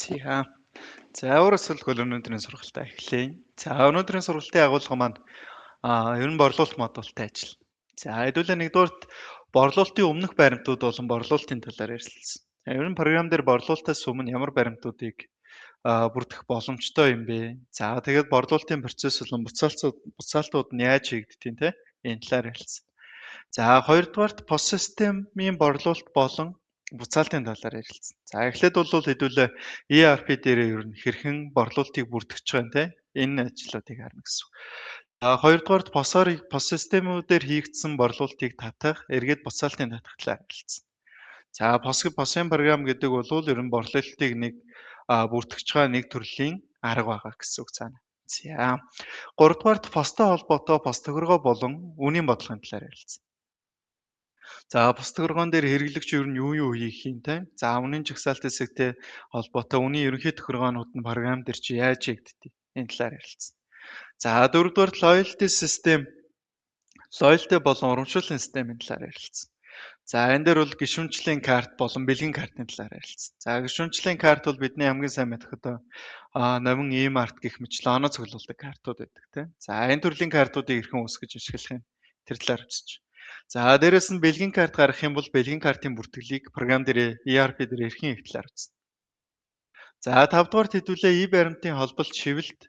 За. За өөрөөсөлгөл өнөөдрийн сургалтаа эхлэе. За өнөөдрийн сургалтын агуулга маань ер нь борлуулалт модультай ажил. За хэдүүлээ нэгдүгээрт борлуулалтын өмнөх баримтууд болон борлуулалтын талаар ярилцсан. Ер нь програм дээр борлуулалтаас өмнө ямар баримтуудыг бүрдэх боломжтой юм бэ? За тэгээд борлуулалтын процесс болон буцаалтууд нь яаж хийгдтiin те энэ талаар ярилцсан. За хоёрдугаарт POS системийн борлуулалт болон буцаалтын талаар ярилцсан. За эхлээд бол хэдүүлээ ERP дээр ер нь хэрхэн борлуулалтыг бүртгэж байгаа юм те энэ ажлуудыг харна гэсэн. За хоёрдугаарт POS системүүдээр хийгдсэн борлуулалтыг татах, эргээд буцаалтын татах талаар ярилцсан. За POS-ын програм гэдэг бол ер нь борлуулалтыг бүртгэж байгаа нэг төрлийн арга байгаа гэсэн үг цаана. За гуравдугаарт POS-той холбоотой POS тохиргоо болон үнийн бодлогын талаар ярилцсан. За бус тохиргоон дээр хэрэглэгч ер нь юу хийх юм те. За үнийн жагсаалт хэсэгтэй холбоотой үнийн ерөнхий тохиргоонууд нь програм дээр чи яаж хийгддэг энэ талаар ярилцсан. За дөрөвдүгээр лоялти болон урамшууллын системийн талаар ярилцсан. За энэ дээр бол гишүүнчлийн карт болон бэлгийн картын талаар ярилцсан. За гишүүнчлийн карт бол бидний хамгийн сайн мэдэх одоо номин e-mart гэх мэтлэн оноо цуглуулдаг картууд байдаг те. За энэ төрлийн картуудыг хэрхэн үүсгэж ашиглах юм тэр талаар үзэж. За дээрэс нь бэлгийн карт гаргах юм бол бэлгийн картын бүртгэлийг програм дээр ERP дээр эрхэн их талаар үзнэ. За 5 дугаарт хэдүүлээ баримтын холболт шивэлд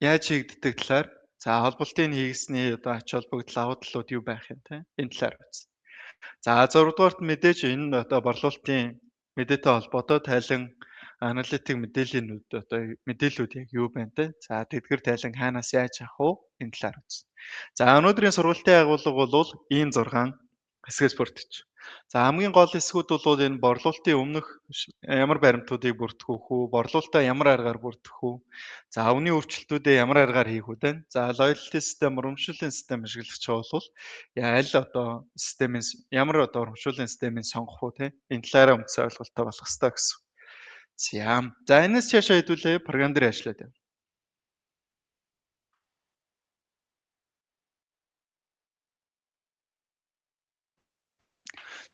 яаж хийгддэг талаар за холболтыг хийгсний одоо ач холбогдол давуу талууд юу байх юм те энэ талаар үзнэ. За 6 дугаарт мэдээж энэ одоо борлуулалтын мэдээтэй холбоотой тайлан аналитик мэдээллүүд одоо мэдээллүүд яг юу байна те. За тэдгэр тайлан хаанаас яаж авах вэ энэ талаар үзнэ. За өнөөдрийн сургалтын агуулга бол ийм 6 хэсгээс бүрдэж. За хамгийн гол хэсгүүд бол энэ борлуулалтын өмнөх ямар баримтуудыг бүртгэх үү, борлуулалтаа ямар аргаар бүртгэх үү. За үнийн өөрчлөлтүүдээ ямар аргаар хийх үү те. За лоялти систем, урамшууллын систем ашиглагч бол аль одоо ямар одоо урамшууллын системийг сонгох уу те. Энэ талаараа үндэс ойлголттой болох хэрэгтэй гэсэн. За энэс цаашаа хэдүүлээ програм дээр ажиллаад байна.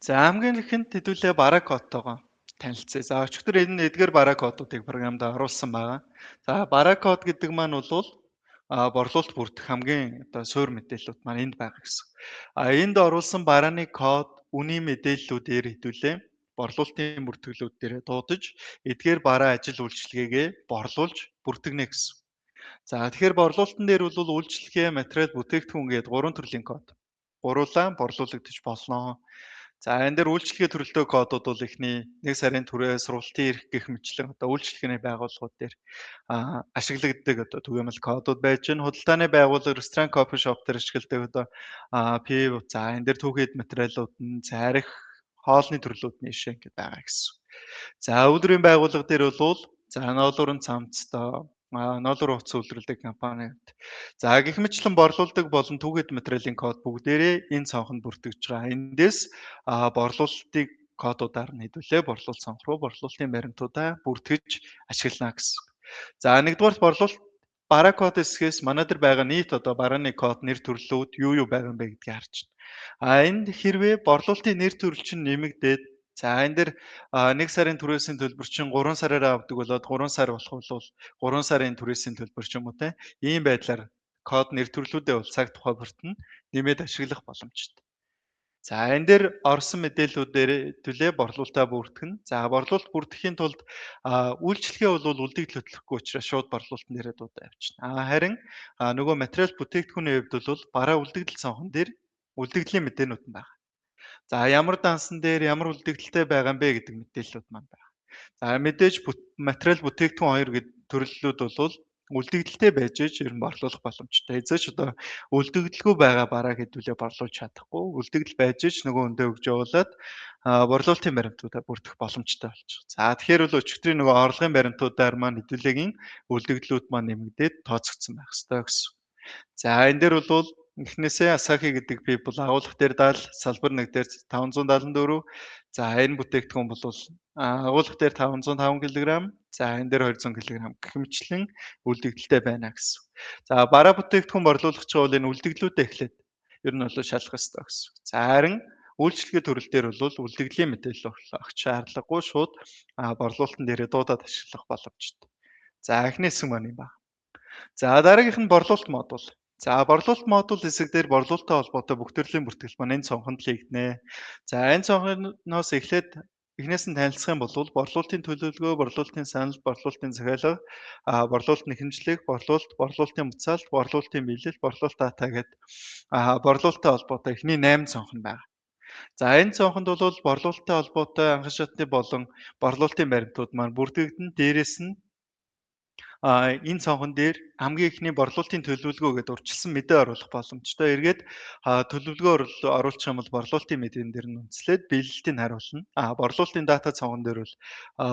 За хамгийн ихэнд хэдүүлээ бараа кодтойгоо танилцъя. За өчигдөр энэ эдгээр бараа кодуудыг програмд оруулсан байгаа. За бараа код гэдэг маань бол борлуулалт бүрдэх хамгийн одоо суурь мэдээллүүд маань энд байгаа гэсэн. Энд оруулсан барааны код үнийн мэдээллүүдээр хэдүүлээ борлуулалтын бүртгэлүүд дээр дуудаж эдгээр бараа ажил үйлчилгээгээ борлуулж бүртгэнэ гэсэн. За тэгэхээр борлуулалтын дээр бол үйлчилгээ, материал, бүтээгдэхүүн гээд 3 төрлийн код гуруулаа борлуулагдаж болно. За энэ дээр үйлчилгээ төрөлтөө кодууд бол эхний 1 сарын түрээ сургалтын эрх гэх мэтлэн одоо үйлчилгээний байгууллагууд дээр ашиглагддаг одоо түгээмэл кодууд байж гэн худалдааны байгууллага, ресторан, кофе шоп дээр ашигладаг одоо PIV за энэ дээр түүхэд материалууд нь зарих хоолны төрлүүд нь ишээ гэдэг байгаа гэсэн. За үйлдвэрийн байгууллага дээр бол за ноолуурын цамцтай ноолуурын утас үйлдвэрлэдэг компаниуд. За гэх мэтлэн борлуулдаг болон түүхэд материалын код бүгдээрээ энэ цонхонд бүртгэж байгаа. Эндээс борлуулалтыг кодуудаар нь хэдүүлээ борлуулалт цонх руу борлуулалтын баримтуудаа бүртгэж ашиглана гэсэн. За нэгдүгээр борлуулалт бараа код хэсгээс манай дээр байгаа нийт одоо барааны код нэр төрлүүд юу байгаа юм бэ гэдгийг харж байна. Энд хэрвээ борлуулалтын нэр төрөл чинь нэмэгдээд за энэ дээр 1 сарын түрээсийн төлбөр чинь 3 сараараа авдаг болоод 3 сар болох бол 3 сарын түрээсийн төлбөр ч юм уу те. Ийм байдлаар код нэр төрлүүдээ бол цаг тухай бүртэн нэмээд ашиглах боломжтой. За энэ дээр орсон мэдээллүүдээр төлөө борлуулалтаа бүртгэн. За борлуулалт бүртгэхийн тулд үйлчилгээ бол үлдэгдэл хөтлөхгүй учраас шууд борлуулалтын дээрээ дуудаа явчихна. Харин нөгөө материал бүтээгдэхүүний хувьд бол бараа үлдэгдэл цонхон дээр үлдэгдлийн мэдээнүүд нь байна. За ямар дансан дээр ямар үлдэгдэлтэй байгаа юм бэ гэдэг мэдээллүүд маань байна. За мэдээж материал бүтээгдэхүүн хоёр гэдэг төрлөлүүд бол үлдэгдэлтэй байж ер нь борлуулах боломжтой. Эзэж одоо үлдэгдэлгүй байгаа бараа хэдүүлээ борлуулж чадахгүй. Үлдэгдэл байж нөгөө өндөө өгж явуулаад борлуулалтын баримтуудаа бүрдэх боломжтой болчих. За тэгэхээр бол өчигдрийн нөгөө орлогын баримтуудаар маань хэдүүлээгийн үлдэгдлүүд маань нэмэгдээд тооцогдсон байх ёстой гэсэн. За энэ дээр бол эхнээсээ Asahi гэдэг people агуулга дээр 70, салбар 1 дээр 574. За энэ бүтээгдэхүүн бол агуулга дээр 505 кг. За энэ дээр 200 кг гэх мэтлэн үлдэгдэлтэй байна гэсэн. За бараа бүтээгдэхүүн борлуулагч бол энэ үлдэгдлүүдээ эхлээд ер нь бол шалах ёстой гэсэн. За харин Үйлчилгээ төрөл дээр бол үлдэгдлийн мэдээлэл өгч шаардлагагүй шууд борлуулалтын дээрээ дуудаад ашиглах боломжтой. За эхний хэсэг маань юм байна. За дараагийнх нь борлуулалт модуль. За борлуулалт модуль хэсэг дээр борлуулалттай холбоотой бүх төрлийн бүртгэл маань энэ цонхонд хийгдэнэ. За энэ цонхоноос эхлээд эхнээс нь танилцах юм бол борлуулалтын төлөвлөгөө, борлуулалтын санал, борлуулалтын захиалга, борлуулалтын хэмжлэг, борлуулалтын буцаалт, борлуулалтын биелэл, борлуулалт дата гэдэг борлуулалттай холбоотой эхний 8 цонх нь байна. За энэ цонхонд бол борлуулалттай холбоотой анхан шатны болон борлуулалтын баримтууд маань бүрдэгдэн дээрээс нь энэ цонхон дээр хамгийн ихний борлуулалтын төлөвлөгөө гэдээ урьдчилсан мэдээ оруулах боломжтой. Эргээд төлөвлөгөө оруулах юм бол борлуулалтын мэдэн дээр нь үндэслээд биелэлтийг харуулна. Борлуулалтын дата цонхон дээр бол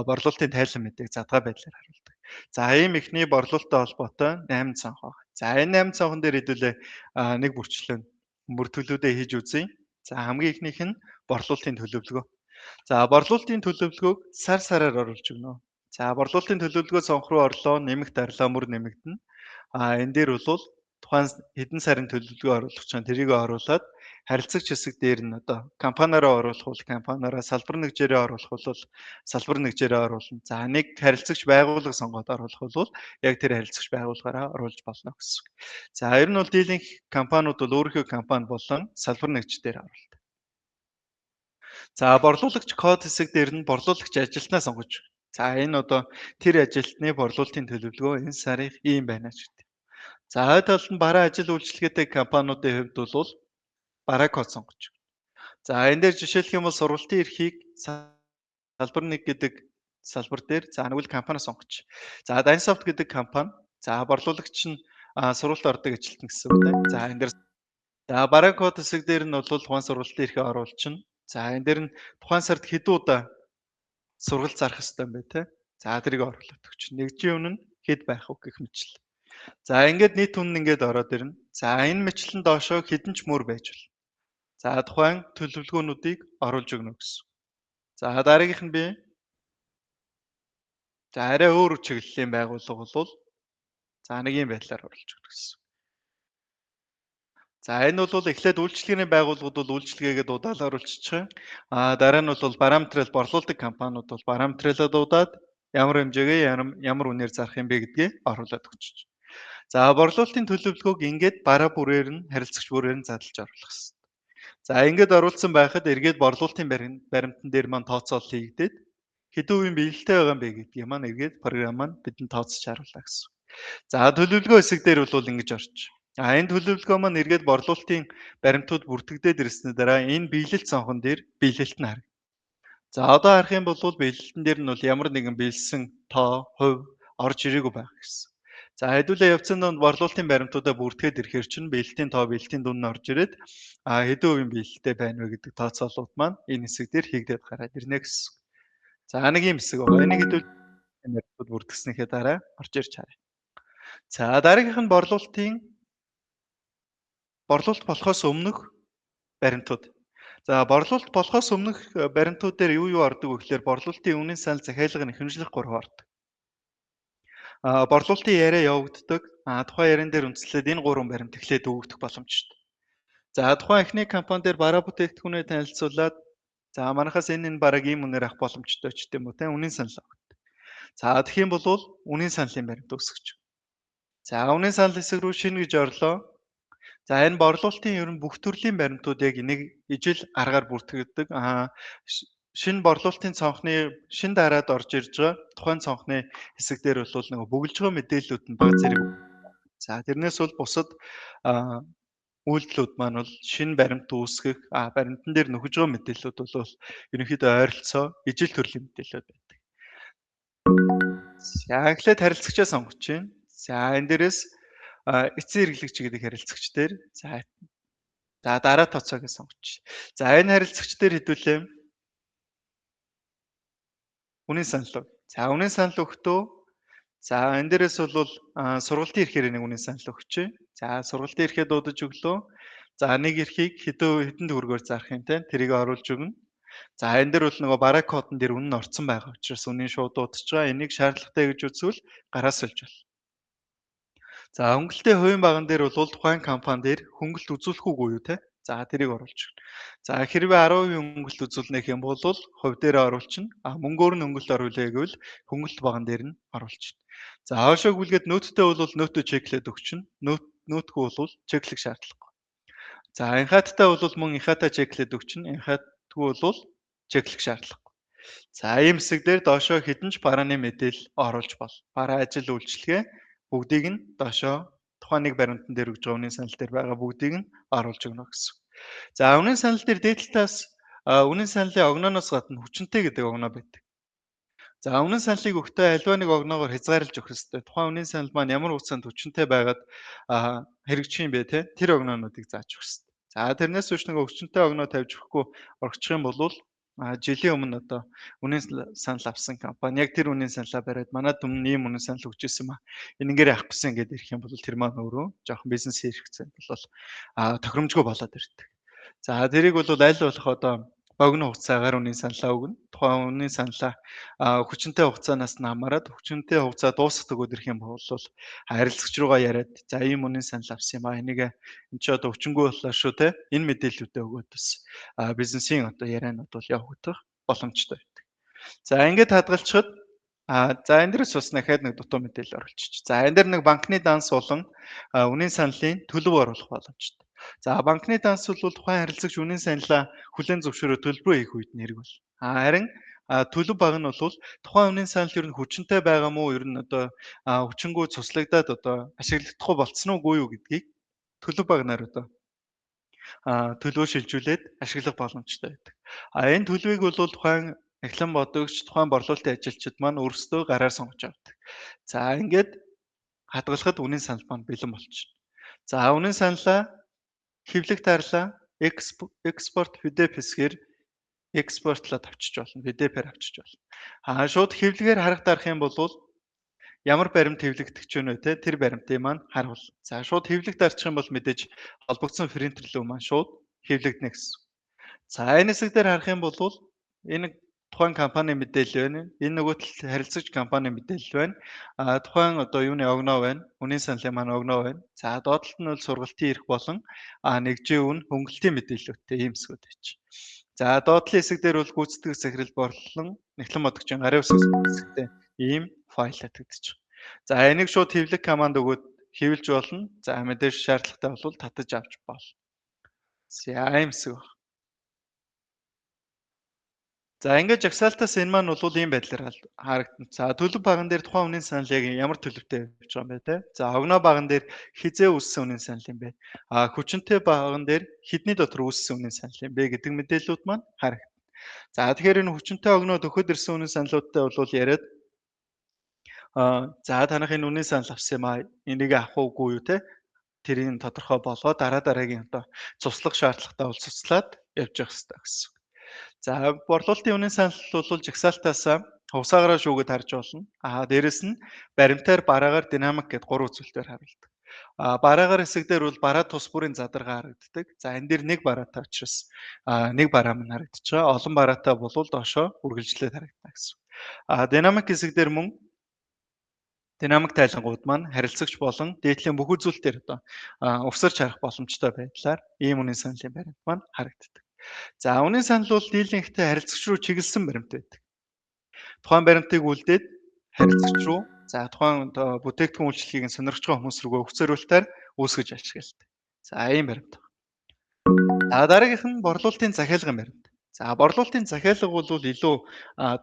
борлуулалтын тайлан мэдээг задгай байдлаар харуулдаг. За ийм ихний борлуулалттай холбоотой 8 цонх байна. За энэ 8 цонхон дээр хэдүүлээ нэг бүрчлэн бүртгэлүүдээ хийж үзье. За хамгийн ихнийх нь борлуулалтын төлөвлөгөө. За борлуулалтын төлөвлөгөөг сар сараар оруулж өгнө. За борлуулалтын төлөвлөгөө цонх руу орлоо, нэмэгт арлаа мөр нэмэгдэнэ. Энэ дээр бол тухайн хэдэн сарын төлөвлөгөө оруулах чинь тэрийг оруулаад харилцагч хэсэг дээр нь одоо компаниараа оруулах бол компаниараа, салбар нэгжээрээ оруулах бол салбар нэгжээрээ оруулна. За нэг харилцагч байгууллага сонгоод оруулах бол яг тэр харилцагч байгууллагаараа оруулж болно гэсэн. За ер нь бол дийлэнх компаниуд бол өөрийнхөө компани болон салбар нэгжээр оруулдаг. За борлуулагч код хэсэг дээр нь борлуулагч ажилтнаа сонгож. За энэ одоо тэр ажилтны борлуулалтын төлөвлөгөө энэ сарын ийм байна ч гэдэг. За талд нь бараа ажил үйлчилгээтэй компаниудын хувьд бол бараа код сонгож. За энэ дээр жишээлх юм бол сургалтын эрхийг салбар 1 гэдэг салбар дээр за нэг л компани сонгож. За Dynsoft гэдэг компани за борлуулагч нь сургалт ордог ажилтан гэсэн үг дээ. За энэ дээр бараа код хэсэг дээр нь бол тухайн сургалтын эрхээ оруулчихна. За энэ дээр нь тухайн сард хэдэн удаа сургалт зарах хэрэгтэй юм бэ те. За тэрийг оруулаад өгч. Нэгжийн үнэ нь хэд байх вэ гэх мэтлэл. За ингээд нийт үнэ нь ингээд ороод ирнэ. За энэ мэтлэн доошоо хэдэн ч мөр байж болно. За тухайн төлөвлөгөөнүүдийг оруулж өгнө гэсэн. За дараагийнх нь би за арай өөр чиглэлийн байгууллага бол за нэг юм байдлаар оруулж өгнө гэсэн. За энэ бол эхлээд үйлчилгээний байгууллагууд бол үйлчилгээгээ дуудаал оруулчихсан. Дараа нь бол параметрал борлуулдаг компаниуд бол параметралаа дуудаад ямар хэмжээгээ ямар үнээр зарах юм бэ гэдгийг оруулаад өгч. За борлуулалтын төлөвлөгөөг ингээд бараа бүрээр нь харилцагч бүрээр нь задлж оруулах хэрэгтэй. За ингээд оруулсан байхад эргээд борлуулалтын баримтан дээр маань тооцоол хийгдээд хэдэн үеийн биелэлтэй байгаа юм бэ гэдгийг маань эргээд програм маань бидэнд тооцож харуулна гэсэн. За төлөвлөгөө хэсэг дээр бол ингэж орч. Энэ төлөвлөгөө маань эргээд борлуулалтын баримтууд бүртгэгдээд ирсний дараа энэ биелэлт цонхон дээр биелэлт нь харагдана. За одоо харах юм бол биелэлтэн дээр нь бол ямар нэгэн биелсэн тоо, хувь орж ирээгүй байх гэсэн. За хэдүүлээ явцсан донд борлуулалтын баримтуудаа бүртгээд ирэхээр чинь биелэлтийн тоо, биелэлтийн дүн нь орж ирээд хэдэн үеийн биелэлтэй байна вэ гэдэг тооцоолууд маань энэ хэсэг дээр хийгдээд гараад ирнэ гэсэн. За нэг юм хэсэг байгаа. Энийг хэдүүлээ баримтууд бүртгэснийхээ дараа орж ирж харъя. За дараагийнх нь борлуулалт болохоос өмнөх баримтууд. За борлуулалт болохоос өмнөх баримтууд дээр юу ордог вэ гэхээр борлуулалтын үнийн санал захиалга нь хэмжлэх 3 ордог. Борлуулалтын яриа явагддаг. Тухайн яриан дээр үндэслээд энэ 3 баримт эхлээд өгөгдөх боломжтой. За тухайн эхний компани дээр бараа бүтээгдэхүүнээ танилцуулаад за манайхаас энэ барааг ийм үнээр авах боломжтой ч гэдэм үү те үнийн санал авдаг. За тэгэх юм бол үнийн саналын баримт үүсгэж. За үнийн санал хэсэг рүү шинэ гэж орлоо. За энэ борлуулалтын ер нь бүх төрлийн баримтууд яг нэг ижил аргаар бүртгэгддэг. Шинэ борлуулалтын цонхны шинэ дараад орж ирж байгаа тухайн цонхны хэсэг дээр бол нэг бөглж байгаа мэдээллүүд нь баг зэрэг. За тэрнээс бол бусад үйлдэлүүд маань бол шинэ баримт үүсгэх, баримтан дээр нөхөж байгаа мэдээллүүд бол ерөнхийдөө ойролцоо ижил төрлийн мэдээлэлүүд байдаг. За эхлээд харилцагчаа сонгож байна. За энэ дээрээс эцсийн хэрэглэгч гэдэг харилцагч дээр за дараа тооцоог сонгож. За энэ харилцагч дээр хэдүүлээ үнийн санал. За үнийн санал өгтөө. За энэ дээрээс бол сургалтын эрхээр нэг үнийн санал өгч. За сургалтын эрхээ дуудаж өглөө. За нэг эрхийг хэдэн төгрөгөөр зарах юм те тэрийг оруулж өгнө. За энэ дээр бол нөгөө бараа кодн дээр үнэн нь орцсон байгаа учраас үнийн шууд дуудаж байгаа. Энийг шаардлагатай гэж үзвэл гараас олж болно. За хөнгөлөлтийн хувийн баган дээр бол тухайн компани дээр хөнгөлт үзүүлэхүүгүй юу те. За тэрийг оруулж өгнө. За хэрвээ 10% хөнгөлт үзүүлнэх юм бол хувь дээрээ оруулчихна. Мөнгөөр нь хөнгөлт оруулъя гэвэл хөнгөлт баган дээр нь оруулчихна. За хаашаа гүйлгээд нөөттэй бол нөөтөө чеклээд өгчихнө. Нөөтгүй бол чеклэх шаардлагагүй. За инхааттай бол мөн инхаатаа чеклээд өгчихнө. Инхаатгүй бол чеклэх шаардлагагүй. За ийм хэсэг дээр доошоо хэдэн ч барааны мэдээлэл оруулж болно. Бараа ажил үйлчилгээ бүгдийг нь доошоо тухайн нэг баримтан дээр өгж байгаа үнийн санал дээр байгаа бүгдийг нь оруулж өгнө гэсэн. За үнийн санал дээр дээдлэл тас үнийн саналын огнооноос гадна хүчинтэй гэдэг огноо байдаг. За үнэн саналыг өгтөө альва нэг огноогоор хязгаарлаж өгөх ёстой. Тухайн үнэн санал маань ямар хугацаанд хүчинтэй байгаад хэрэгжих юм бэ те? Тэр огноонуудыг зааж өгөх ёстой. За тэрнээс үүш нэг хүчинтэй огноо тавьж өгөхгүй орчих юм бол жилийн өмнө одоо үнэн санал авсан компани яг тэр үнэн саналаа бариад манайд өмнө ийм үнэн санал өгч ирсэн маа. Энэгээр авах гэсэн ингээд ирэх юм бол тэр маань өөрөө жоохон бизнес хэрэгцээнд бол тохиромжгүй болоод ирдэг. За тэрийг бол аль болох одоо богино хугацаагаар үнийн саналаа өгнө. Тухайн үнийн саналаа хүчинтэй хугацаанаас нь хамаарат хүчинтэй хугацаа дуусах өгөөд ирэх юм бол харилцагч руугаа яриад за ийм үнийн санал авсан юм аа. Энийг энэ ч одоо хүчингүй боллоо шүү те. Энэ мэдээллүүдээ өгөөд бас бизнесийн одоо ярианууд бол явагдах боломжтой байдаг. За ингээд хадгалчихад за энэ дээрээс бас дахиад нэг дутуу мэдээлэл оруулчих. За энэ дээр нэг банкны данс болон үнийн саналын төлөв оруулах боломжтой. За банкны данс бол тухайн харилцагч үнийн саналаа хүлээн зөвшөөрөө төлбөрөө хийх үед нь хэрэг бол. Харин төлөв баг нь бол тухайн үнийн санал ер нь хүчинтэй байгаа мó ер нь одоо хүчингү цуслагдаад одоо ашиглагдахгүй болцсон уугүй юу гэдгийг төлөв багнаар одоо төлөө шилжүүлээд ашиглах боломжтой байдаг. Энэ төлөвийг бол тухайн эхлэн бодогч, тухайн борлуулалтын ажилчид маань өөрсдөө гараар сонгож авдаг. За ингээд хадгалахад үнийн санал маань бэлэн болчихно. За үнийн саналаа хэвлэх тарлаа экспорт PDF хэсгээр экспортлоод авчиж болно. PDF-ээр авчиж болно. Шууд хэвлэгээр харах дарах юм бол ямар баримт хэвлэгдэж байна вэ те тэр баримтыг маань харуул. За шууд хэвлэх дарчих юм бол мэдээж холбогдсон принтер рүү маань шууд хэвлэгдэнэ гэсэн. За энэ хэсэг дээр харах юм бол энэ тухайн компани мэдээлэл байна. Энэ нөгөө тал харилцагч компани мэдээлэл байна. Тухайн одоо юуны огноо байна. Үнийн саналын маань огноо байна. За доотлолт нь бол сургалтын эрх болон нэгжийн үн хөнгөлтийн мэдээлэлтэй ийм хэсгүүд байж. За доотлолын хэсэг дээр бол гүйцэтгэх захирал борлон нэхлэн бодогчийн гарын үсэг хэсэгтэй ийм файл татагдчих. За энийг шууд хэвлэх команд өгөөд хэвлэж болно. За мэдээж шаардлагатай бол татаж авч болно. За ийм хэсэг байна. За ингээд жагсаалтаас энэ маань бол ийм байдлаар харагдана. За төлөв баган дээр тухайн үнийн санал яг ямар төлөвтэй явж байгаа юм бэ те? За огноо баган дээр хизээ үүссэн үнийн санал юм бэ? Хүчинтэй баган дээр хэдний дотор үүссэн үнийн санал юм бэ гэдэг мэдээллүүд маань харагдана. За тэгэхээр энэ хүчинтэй огноо төхөд ирсэн үнийн саналуудтай бол яриад за танах энэ үнийн санал авсан юм аа. Энийг авах уугүй юу те? Тэрийг тодорхой болгоо дараагийн одоо цуслах шаардлагатай бол цуслаад явж явах хэрэгтэй гэсэн. За борлуулалтын үнийн санал бол жагсаалтаас хувсаагаараа шүүгээд харж болно. Дээрэс нь баримтаар бараагаар динамик гэдэг 3 үзүүлэлтээр харуулдаг. Бараагаар хэсэг дээр бол бараа тус бүрийн задаргаа харагддаг. За энэ дээр нэг бараатай учраас нэг бараа мань харагдаж байгаа. Олон бараатай бол доошоо үргэлжлээд харагдана гэсэн. Динамик хэсэг дээр мөн динамик тайлангууд маань харилцагч болон дээдлийн бүх үзүүлэлтээр одоо увсарч харах боломжтой байдлаар ийм үнийн саналын баримт маань харагддаг. За үнийн санал бол дийлэнхтэй харилцагч руу чиглэсэн баримт байдаг. Тухайн баримтыг үлдээд харилцагч руу за тухайн бүтээгдэхүүн үйлчлэгийг сонирхож байгаа хүмүүс рүү өгөх зорилтоор үүсгэж ашигладаг. За ийм баримт. Дараагийнх нь борлуулалтын захиалгын баримт. За борлуулалтын захиалга бол илүү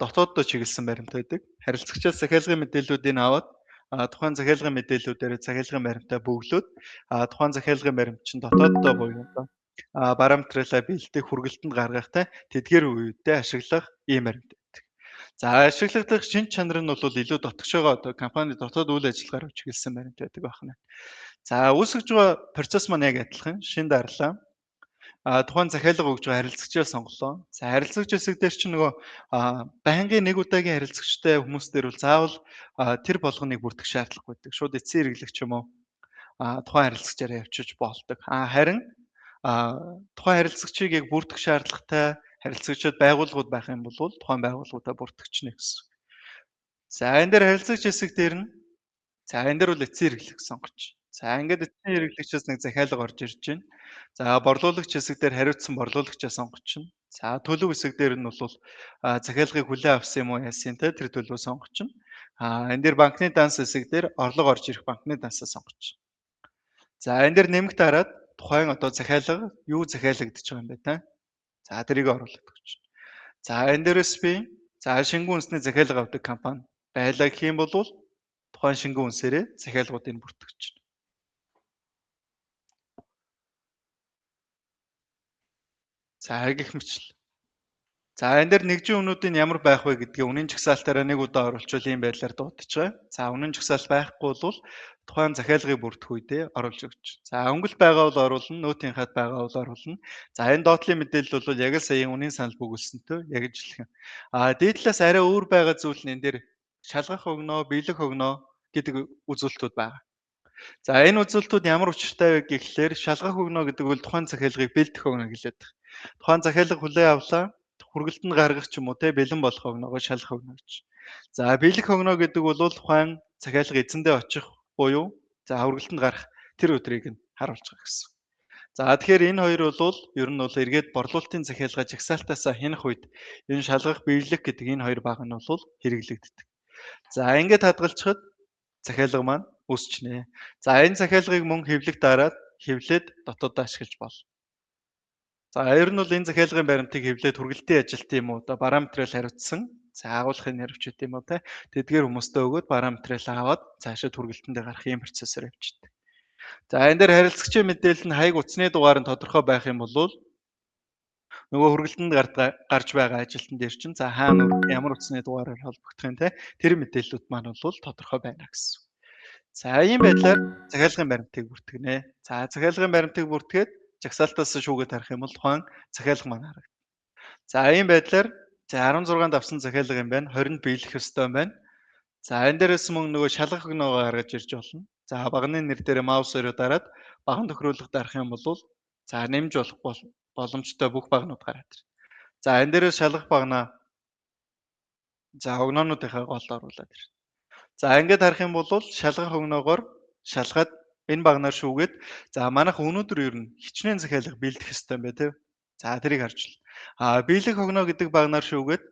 дотооддоо чиглэсэн баримт байдаг. Харилцагчаас захиалгын мэдээллүүдийг аваад тухайн захиалгын мэдээллүүдээр захиалгын баримтаа бөглөөд тухайн захиалгын баримт чинь дотооддоо буюу параметрлаа бэлдэх хүргэлтэнд гаргахтай тэдгээр үедээ ашиглах ийм баримт байдаг. За ашиглагдах шинж чанар нь бол илүү дотгошоогоо одоо компани дотоод үйл ажиллагаар чиглэсэн баримт байдаг байна. За үүсгэж байгаа процесс маань яг адилхан шин дарлаа. Тухайн захиалга өгж байгаа харилцагчаа сонголоо. За харилцагч хэсэг дээр чинь нөгөө байнгын нэг удаагийн харилцагчтай хүмүүс дээр бол заавал тэр болгоныг бүрдэх шаардлага байдаг. Шууд эцсийн хэрэглэгч юм уу тухайн харилцагчаараа явуулж болдог. Харин тухайн харилцагчийг яг бүрдэх шаардлагатай харилцагчид байгууллагууд байх юм бол тухайн байгууллагуудаа бүртгэжнэ гэсэн. За энэ дээр харилцагч хэсэг дээр нь за энэ дээр бол эцсийн хэрэглэх сонгож. За ингээд эцсийн хэрэглэгчээс нэг захиалга орж ирж байна. За борлуулагч хэсэг дээр хариуцсан борлуулагчаа сонгочихно. За төлөв хэсэг дээр нь бол захиалгыг хүлээн авсан юм уу яасан те тэр төлөвөө сонгочихно. Энэ дээр банкны данс хэсэг дээр орлого орж ирэх банкны дансаа сонгочихно. За энэ дээр нэмэх дараад тухайн одоо захиалга юу захиалагдчих байгаа юм бэ те. За тэрийг оруулаад өгч. За энэ дээрээс би шингэн үндэсний захиалга авдаг компани байлаа гэх юм бол тухайн шингэн үнсээрээ захиалгуудыг бүртгэж. За гэх мэтлээ. За энэ дээр нэгжийн үнүүдийн ямар байх вэ гэдгийг үнийн жагсаалтаараа нэг удаа оруулчвал ийм байдлаар дуудаж байгаа. За үнэн жагсаалт байхгүй бол тухайн захиалгыг бүрдэх үедээ оруулж өгч. За өнгөлт байгаа бол оруулна, нөтийн хат байгаа бол оруулна. За энэ доотлын мэдээлэл бол яг л саяын үнийн санал бүгэлсэнтэй яг ижилхэн. Дээдлээс арай өөр байгаа зүйл нь энэ дээр шалгах өгнө, биелэх өгнө гэдэг үзүүлэлтүүд байна. За энэ үзүүлэлтүүд ямар учиртай вэ гэхлээр шалгах өгнө гэдэг бол тухайн захиалгыг бэлдэх өгнө гэлээд. Тухайн захиалга хүлээн авлаа хүргэлтэнд гаргах ч юм уу те бэлэн болох өгнөгөө шалах өгнө гэж. За биелэх өгнө гэдэг бол тухайн захиалга эзэндээ очих буюу хүргэлтэнд гарах тэр өдрийг нь харуулж байгаа гэсэн. За тэгэхээр энэ хоёр бол ер нь бол эргээд борлуулалтын захиалга жагсаалтаасаа хянах үед энэ шалгах биелэх гэдэг энэ хоёр баг нь бол хэрэглэгддэг. За ингээд хадгалчихад захиалга маань үсчнэ. За энэ захиалгыг мөн хэвлэх дараад хэвлээд дотоодоо ашиглаж болно. За ер нь бол энэ захиалгын баримтыг хэвлээд хүргэлтийн ажилт юм уу одоо параметраар хариуцсан агуулгын нэрвчүүд юм уу те тэдгээр хүмүүстээ өгөөд параметраар аваад цаашаа хүргэлтэндээ гарах юм процессор явьчихдээ. За энэ дээр харилцагчийн мэдээлэл нь хаяг утасны дугаар нь тодорхой байх юм бол нөгөө хүргэлтэнд гарч байгаа ажилтан дээр чинь за хаана ямар утасны дугаараар холбогдох юм те тэр мэдээллүүд маань бол тодорхой байна гэсэн. За ийм байдлаар захиалгын баримтыг бүртгэнэ. За захиалгын баримтыг бүртгээд жагсаалтаас шүүгээд харах юм бол тухайн захиалга маань харагдана. За ийм байдлаар 16-нд авсан захиалга юм байна. 20-нд биелэх ёстой юм байна. За энэ дээрээс мөн нөгөө шалгах өгнөөгөө гаргаж ирж болно. За багны нэр дээр маус өрөө дараад баган тохируулга дарах юм бол нэмж болох боломжтой бүх багнууд гараад ирнэ. За энэ дээрээс шалгах багнаа өгнөөнүүдийнхээ голд оруулаад ирнэ. За ингээд харах юм бол шалгах өгнөөгөөр шалгаад энэ багнаар шүүгээд манайх өнөөдөр ер нь хичнээн захиалга бэлдэх ёстой юм байна тий. За тэрийг харж байна. Биелэх өгнө гэдэг багнаар шүүгээд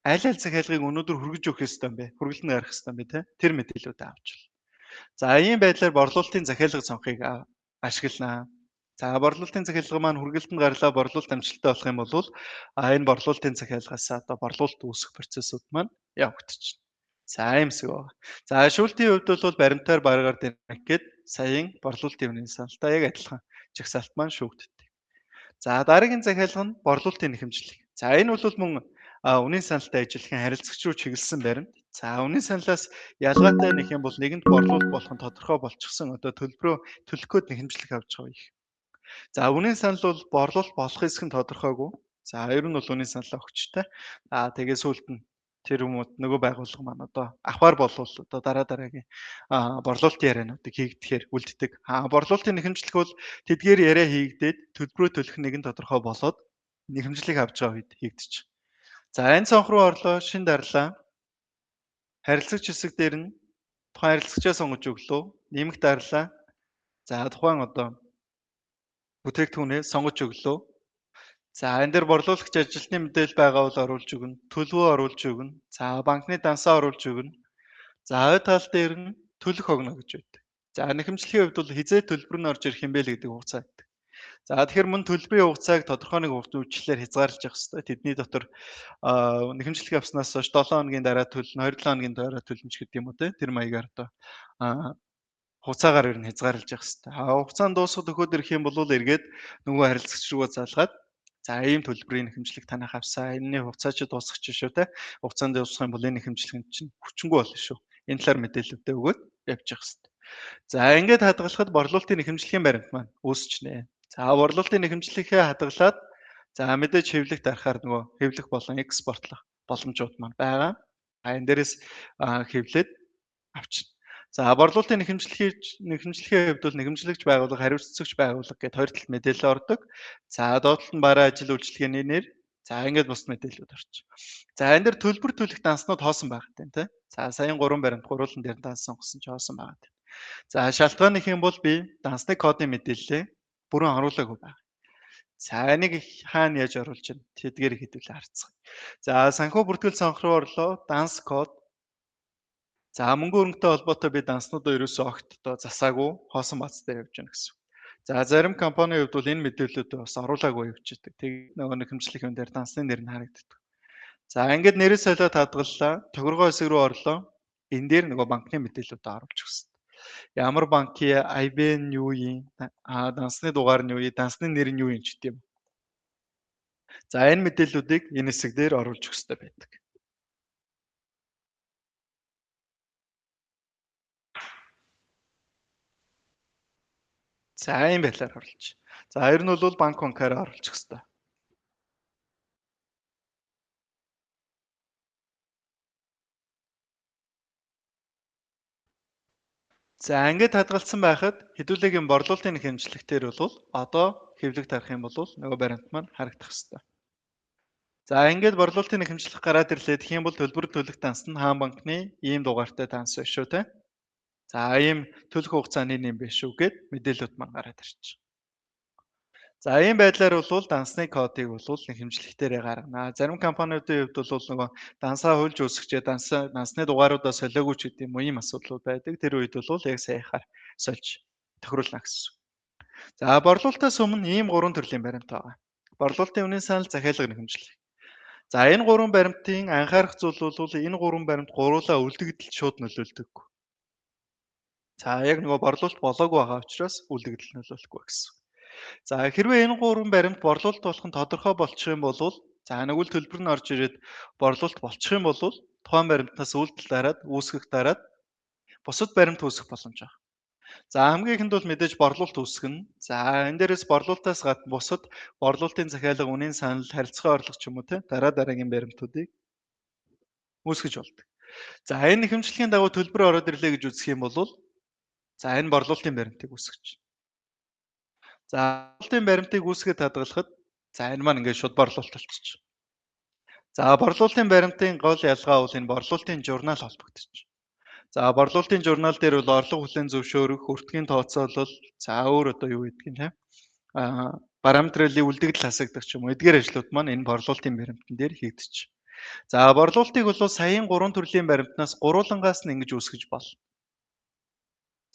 аль захиалгыг өнөөдөр хүргэж өгөх ёстой юм бэ? Хүргэлтэнд гарах ёстой юм бэ тий. Тэр мэдээлүүдээ авч байна. За ийм байдлаар борлуулалтын захиалга цонхыг ашиглана. За борлуулалтын захиалга маань хүргэлтэнд гарлаа борлуулалт амжилттай болох юм бол энэ борлуулалтын захиалгаас одоо борлуулалт үүсэх процессыг маань явагдчихна. За ийм хэсэг байна. За шүүлтийн хувьд бол баримтаар багаар дэмэх гээд саяын борлуулалтын үнийн саналтай яг адилхан жагсаалт маань шүүгддэг. За дараагийн захиалга нь борлуулалтын нэхэмжлэг. За энэ бол мөн үнийн саналтай ажиллахын харилцагч руу чиглэсэн баримт. За үнийн саналаас ялгаатай нэх юм бол нэгэнд борлуулалт болох нь тодорхой болчихсон одоо төлбөрөө төлөх гээд нэхэмжлэг авч байгаа юм. За үнийн санал бол борлуулалт болох хэсэг нь тодорхойгүй. За ер нь бол үнийн санал өгчтэй. Тэгээ сүүлд нь тэр хүмүүд нөгөө байгууллага маань одоо авахар болвол одоо дараагийн борлуулалтын яриануудыг хийгдэхээр үлддэг. Борлуулалтын нэхэмжлэх бол тэдгээр яриа хийгдээд төлбөрөө төлөх нэгэн тодорхой болоод нэхэмжлэг авч байгаа үед хийгдэж. За энэ цонх руу орлоо шин дарлаа. Харилцагч хэсэг дээр нь тухайн харилцагчаа сонгож өглөө. Нэмэх дарлаа. За тухайн одоо бүтээгдэхүүнээ сонгож өглөө. За энэ дээр борлуулагч ажилтны мэдээлэл байгаа бол оруулж өгнө. Төлөвөө оруулж өгнө. За банкны дансаа оруулж өгнө. За хойд тал дээр нь төлөх өгнө гэж байдаг. За нэхэмжлэхийн хувьд бол хизээ төлбөр нь орж ирэх юм бэ л гэдэг хугацаа байдаг. За тэгэхээр мөн төлбөрийн хугацааг тодорхой нэг хугацаачлаар хязгаарлаж явах хэрэгтэй. Тэдний дотор нэхэмжлэх авснаас хойш 7 хоногийн дараа төлнө, 27 хоногийн дараа төлнө ч гэдэг юм уу те. Тэр маягаар одоо хугацаагаар ер нь хязгаарлаж явах хэрэгтэй. Хугацаанд дуусах төхөөд ирэх юм бол эргээд нөгөө харилцагч руугаа залгаад за ийм төлбөрийн нэхэмжлэг танах авсаа. Энэний хугацаа ч дуусах чинь шүү те. Хугацаанд дуусах юм бол энэ нэхэмжлэг чинь хүчингүй болно шүү. Энэ талаар мэдээлэлтэй өгөөд явж явах хэрэгтэй. За ингээд хадгалахад борлуулалтын нэхэмжлэхийн баримт маань үүсчихнэ. За борлуулалтын нэхэмжлэхээ хадгалаад мэдээж хэвлэх дарахаар нөгөө хэвлэх болон экспортлох боломжууд маань байгаа. Энэ дээрээс хэвлээд авчна. За борлуулалтын нэхэмжлэхийн хувьд бол нэхэмжлэгч байгууллага, хариуцлагч байгууллага гэдээ хоёр талд мэдээлэл ордог. За доотлолт нь бараа ажил үйлчилгээний нэр. За ингээд бус мэдээлэлүүд орчих. За энэ дээр төлбөр төлөх данснууд хоосон байгаа гэдэг тийм. За саяын 3 баримт гурван дээр данс сонгосон ч хоосон байгаа. За шалтгаан нэх юм бол би дансны кодын мэдээллээ бүрэн оруулаагүй байна. За энийг хаана яаж оруулж байна? Тэдгээр хэдүүлээ харцгаая. За санхүү бүртгэл сонхруу орлоо, данс код. За мөнгө өргөнтэй холбоотой би данснуудаа ерөөсөө огт одоо засаагүй хоосон бац дээр явж байна гэсэн. За зарим компанийн хувьд бол энэ мэдээллүүдээ бас оруулаагүй явчихдаг. Тэг нөгөө нэхэмжлэх юм дээр дансны нэр нь харагддаг. За ингээд нэрээ солиод хадгаллаа. Тохиргоо хэсэг рүү орлоо. Энэ дээр нөгөө банкны мэдээллүүдээ оруулах гэсэн. Ямар банкны IBAN нь юу юм? Дансны дугаар нь юу юм? Дансны нэр нь юу юм ч гэдэм. За энэ мэдээллүүдийг энэ хэсэг дээр оруулж өгөх хэрэгтэй байдаг. За ийм байдлаар оруулж. За хоёр нь бол банкаар оруулах хэрэгтэй. За ингээд хадгалсан байхад хэдүүлээгийн борлуулалтын хэмжлэгтэр бол одоо хэвлэг тарах юм бол нөгөө баримт маань харагдах хэрэгтэй. За ингээд борлуулалтын хэмжлэх гараад ирлээ гэх юм бол төлбөр төлөх данс нь хаан банкны ийм дугаартай данс биш шүү те. За ийм төлөх хугацааны нэм биш шүү гэд мэдээлэлүүд маань гараад ирчих. За ийм байдлаар бол дансны кодыг бол хэмжлэгтэрээ гаргана. Зарим компаниудын хувьд бол нөгөө дансаа хулж үүсгэжээ дансны дугааруудаа солиогүй ч гэдэг юм уу ийм асуудлууд байдаг. Тэр үед бол яг саяхаар сольж тохируулна гэсэн. За борлуулалтаас өмнө ийм гурван төрлийн баримт байгаа. Борлуулалтын үнийн санал, захиалга, нэхэмжлэг. За энэ гурван баримтын анхаарах зүйл бол энэ гурван баримт гуруулаа үлдэгдэлд шууд нөлөөлдөг. За яг нөгөө борлуулалт болоогүй байгаа учраас үлдэгдэл нөлөөлөхгүй гэсэн. За хэрвээ энэ гурван баримт борлуулалт болох нь тодорхой болчих юм бол за нэгвэл төлбөр нь орж ирээд борлуулалт болчих юм бол тухайн баримтнаас үйлдэл дараад үүсгэх дараад бусад баримт үүсгэх боломж байгаа. За хамгийн ихэнд бол мэдээж борлуулалт үүсгэнэ. За энэ дээрээс борлуулалтаас гадна бусад борлуулалтын захиалга, үнийн санал, харилцагын орлого ч юм уу те дараагийн баримтуудыг үүсгэж болдог. За энэ нэхэмжлэгийн дагуу төлбөр ороод ирлээ гэж үзэх юм бол за энэ борлуулалтын баримтыг үүсгэж. За борлуулалтын баримтыг үүсгээд хадгалахад за энэ маань ингээд шууд борлуулалт болчих. За борлуулалтын баримтын гол ялгаа бол энэ борлуулалтын журнал холбогдчих. За борлуулалтын журнал дээр бол орлого хүлээн зөвшөөрөх, өртгийн тооцоолол, за өөр одоо юу гэдэг юм те. Параметрын үлдэгдэл хасагдах ч юм уу эдгээр ажлууд маань энэ борлуулалтын баримтан дээр хийгдэж. За борлуулалтыг бол саяын 3 төрлийн баримтнаас гурвуулангаас нь ингэж үүсгэж болно.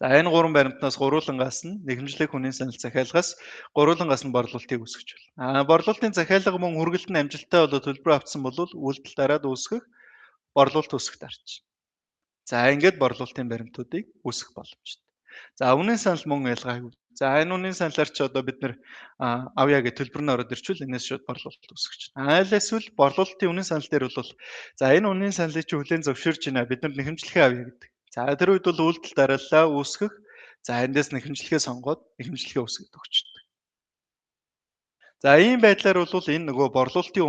За энэ 3 баримтнаас гурвуулангаас нь нэхэмжлэх үнийн санал захиалгаас гурвуулангаас нь борлуулалтыг үүсгэж болно. Борлуулалтын захиалга мөн хүргэлт нь амжилттай болоод төлбөр авсан бол үйлдэл дараад үүсгэх, борлуулалт үүсгэх дарж. За ингээд борлуулалтын баримтуудыг үүсгэх боломжтой. За үнийн санал мөн ялгаагүй. За энэ үнийн саналаар ч одоо бид нэр авъя гэж төлбөр нь ороод ирчихвэл энэс шууд борлуулалт үүсгэж байна. Аль эсвэл борлуулалтын үнийн санал дээр бол за энэ үнийн саналыг чи хүлээн зөвшөөрч байна. Бид нар нэхэмжлэхээ авъя гэдэг. За тэр үед бол үйлдэл дараалал үүсгэх. За эндээс нэхэмжлэхээ сонгоод нэхэмжлэхээ үүсгэж өгчдөг. За ийм байдлаар бол энэ нөгөө борлуулалтын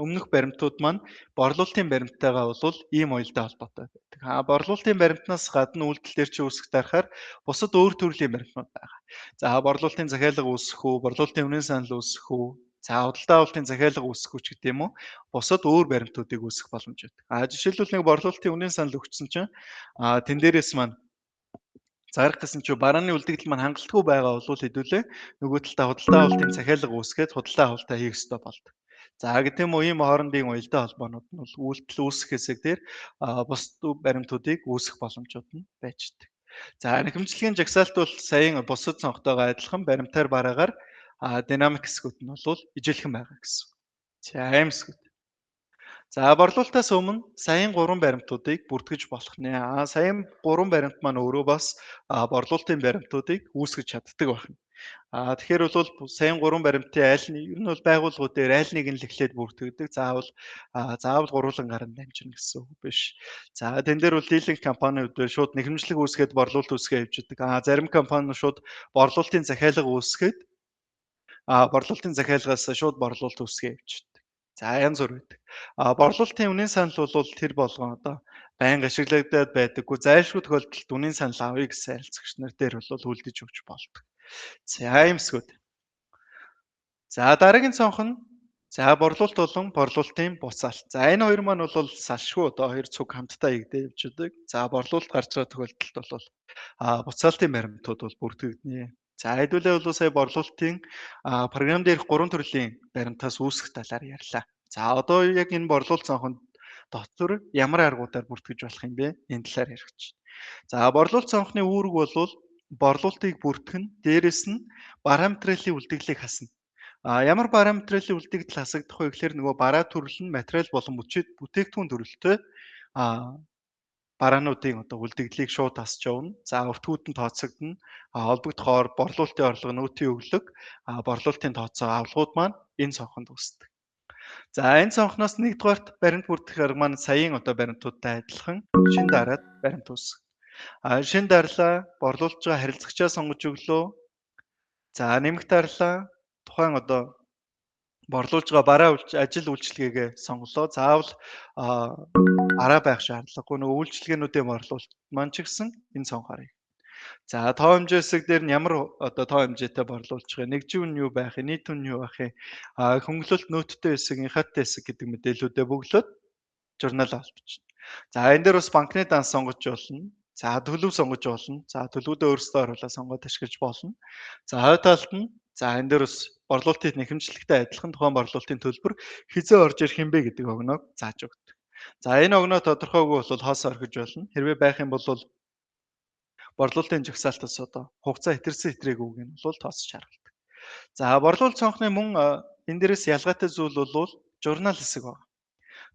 өмнөх баримтууд маань борлуулалтын баримттайгаа бол ийм уялдаа холбоотой байдаг. Борлуулалтын баримтнаас гадна үйлдэлээр чи үүсгэх дарахаар бусад өөр төрлийн баримтнууд байгаа. За борлуулалтын захиалга үүсгэх үү, борлуулалтын үнийн санал үүсгэх үү, за худалдаа авалтын захиалга үүсгэх үү ч гэдэг юм уу, бусад өөр баримтуудыг үүсгэх боломж байдаг. Жишээлбэл нэг борлуулалтын үнийн санал өгсөн чинь тэн дээрээс маань зарах гэсэн чи барааны үлдэгдэл маань хангалтгүй байгаа бол хэдүүлээ нөгөө талдаа худалдаа авалтын захиалга үүсгээд худалдаа авалтаа хийх ёстой болдог. За гэдэг юм уу ийм хоорондын уялдаа холбоонууд нь бол үйлдэл үүсэх хэсэг дээр бус баримтуудыг үүсгэх боломжууд нь байждаг. За нэхэмжлэгийн жагсаалт бол саяын бусад цонхтойгоо адилхан баримтаар бараагаар динамик хэсгүүд нь бол ижилхэн байгаа гэсэн. За аим хэсгүүд. За борлуулалтаас өмнө саяын 3 баримтуудыг бүртгэж болох нэ. Саяын 3 баримт маань өөрөө бас борлуулалтын баримтуудыг үүсгэж чаддаг байна. Тэгэхээр бол саяын 3 баримтын аль нь ер нь бол байгууллагууд дээр аль нэг нь л эхлээд бүртгэдэг. Заавал гурван гаранд дамжина гэсэн үг биш. За тэн дээр бол дийлэнх компаниуд шууд нэхэмжлэг үүсгээд борлуулалт үүсгээ явьждаг. Зарим компаниуд шууд борлуулалтын захиалга үүсгээд борлуулалтын захиалгаас шууд борлуулалт үүсгээ явьждаг. За янз бүр байдаг. Борлуулалтын үнийн санал бол тэр болгон одоо байнга ашиглагдаад байдаггүй. Зайлшгүй тохиолдолд үнийн санал авъя гэсэн харилцагч нар дээр бол үлдэж өгч болдог. За юмсгүүд. За дараагийн цонх нь За борлуулалт болон борлуулалтын буцаалт. За энэ хоёр маань бол салшгүй одоо хоёр цуг хамтдаа хийгдэж явж байдаг. За борлуулалт гарч байгаа тохиолдолд бол буцаалтын баримтууд бол бүртгэгдэнэ. За хэдүүлээ бол сая борлуулалтын програм дээрх 3 төрлийн баримтаас үүсэх талаар ярьлаа. За одоо яг энэ борлуулалт цонхонд дотор ямар аргуудаар бүртгэж болох юм бэ? Энэ талаар ярих гэж. За борлуулалт цонхны үүрэг бол борлуулалтыг бүртгэн, дээрэс нь параметрын үлдэгдлийг хасна. Ямар параметрын үлдэгдэл хасагдах вэ гэхээр нөгөө бараа төрөл нь материал болон бүтээгдэхүүн төрөлтэй бараануудын одоо үлдэгдлийг шууд хасч явна. За өртгүүд нь тооцогдно. Холбогдохоор борлуулалтын орлого нөөтийн өглөг, борлуулалтын тооцоо авлагууд маань энэ цонхонд үүсдэг. За энэ цонхноос нэгдүгээрт баримт бүртгэх арга маань саяын одоо баримтуудтай адилхан шин дараад баримт үүсгэх. Шин дарлаа борлуулж байгаа харилцагчаа сонгож өглөө. За нэмэх дарлаа тухайн одоо борлуулж байгаа бараа ажил үйлчилгээгээ сонголоо. Заавал бараа байх шаардлагагүй. Нөгөө үйлчилгээнүүдийн борлуулалт маань ч гэсэн энэ цонхоор. За тоо хэмжээ хэсэг дээр нь ямар одоо тоо хэмжээтэй борлуулж байгаа. Нэгжийн үн юу байх вэ? Нийт үн юу байх вэ? Хөнгөлөлт нөөцтэй хэсэг, инхаттай хэсэг гэдэг мэдээллүүдээ бөглөөд журнал авалт. За энэ дээр бас банкны данс сонгож болно. За төлөв сонгож болно. За төлөвдөө өөрсдөө оруулаад сонгоод ашиглаж болно. За хойд талд нь за энэ дээр бас борлуулалтын нэхэмжлэгтэй адилхан тухайн борлуулалтын төлбөр хизээ орж ирэх юм бэ гэдэг огноог зааж өгдөг. За энэ огноо тодорхойгүй бол хоос орхиж болно. Хэрвээ байх юм бол борлуулалтын жагсаалтаас одоо хугацаа хэтэрсэн хэтрээгүй нь бол тооцож харгалдаг. За борлуулалт цонхны мөн энэ дээрээс ялгаатай зүйл бол журнал хэсэг байна.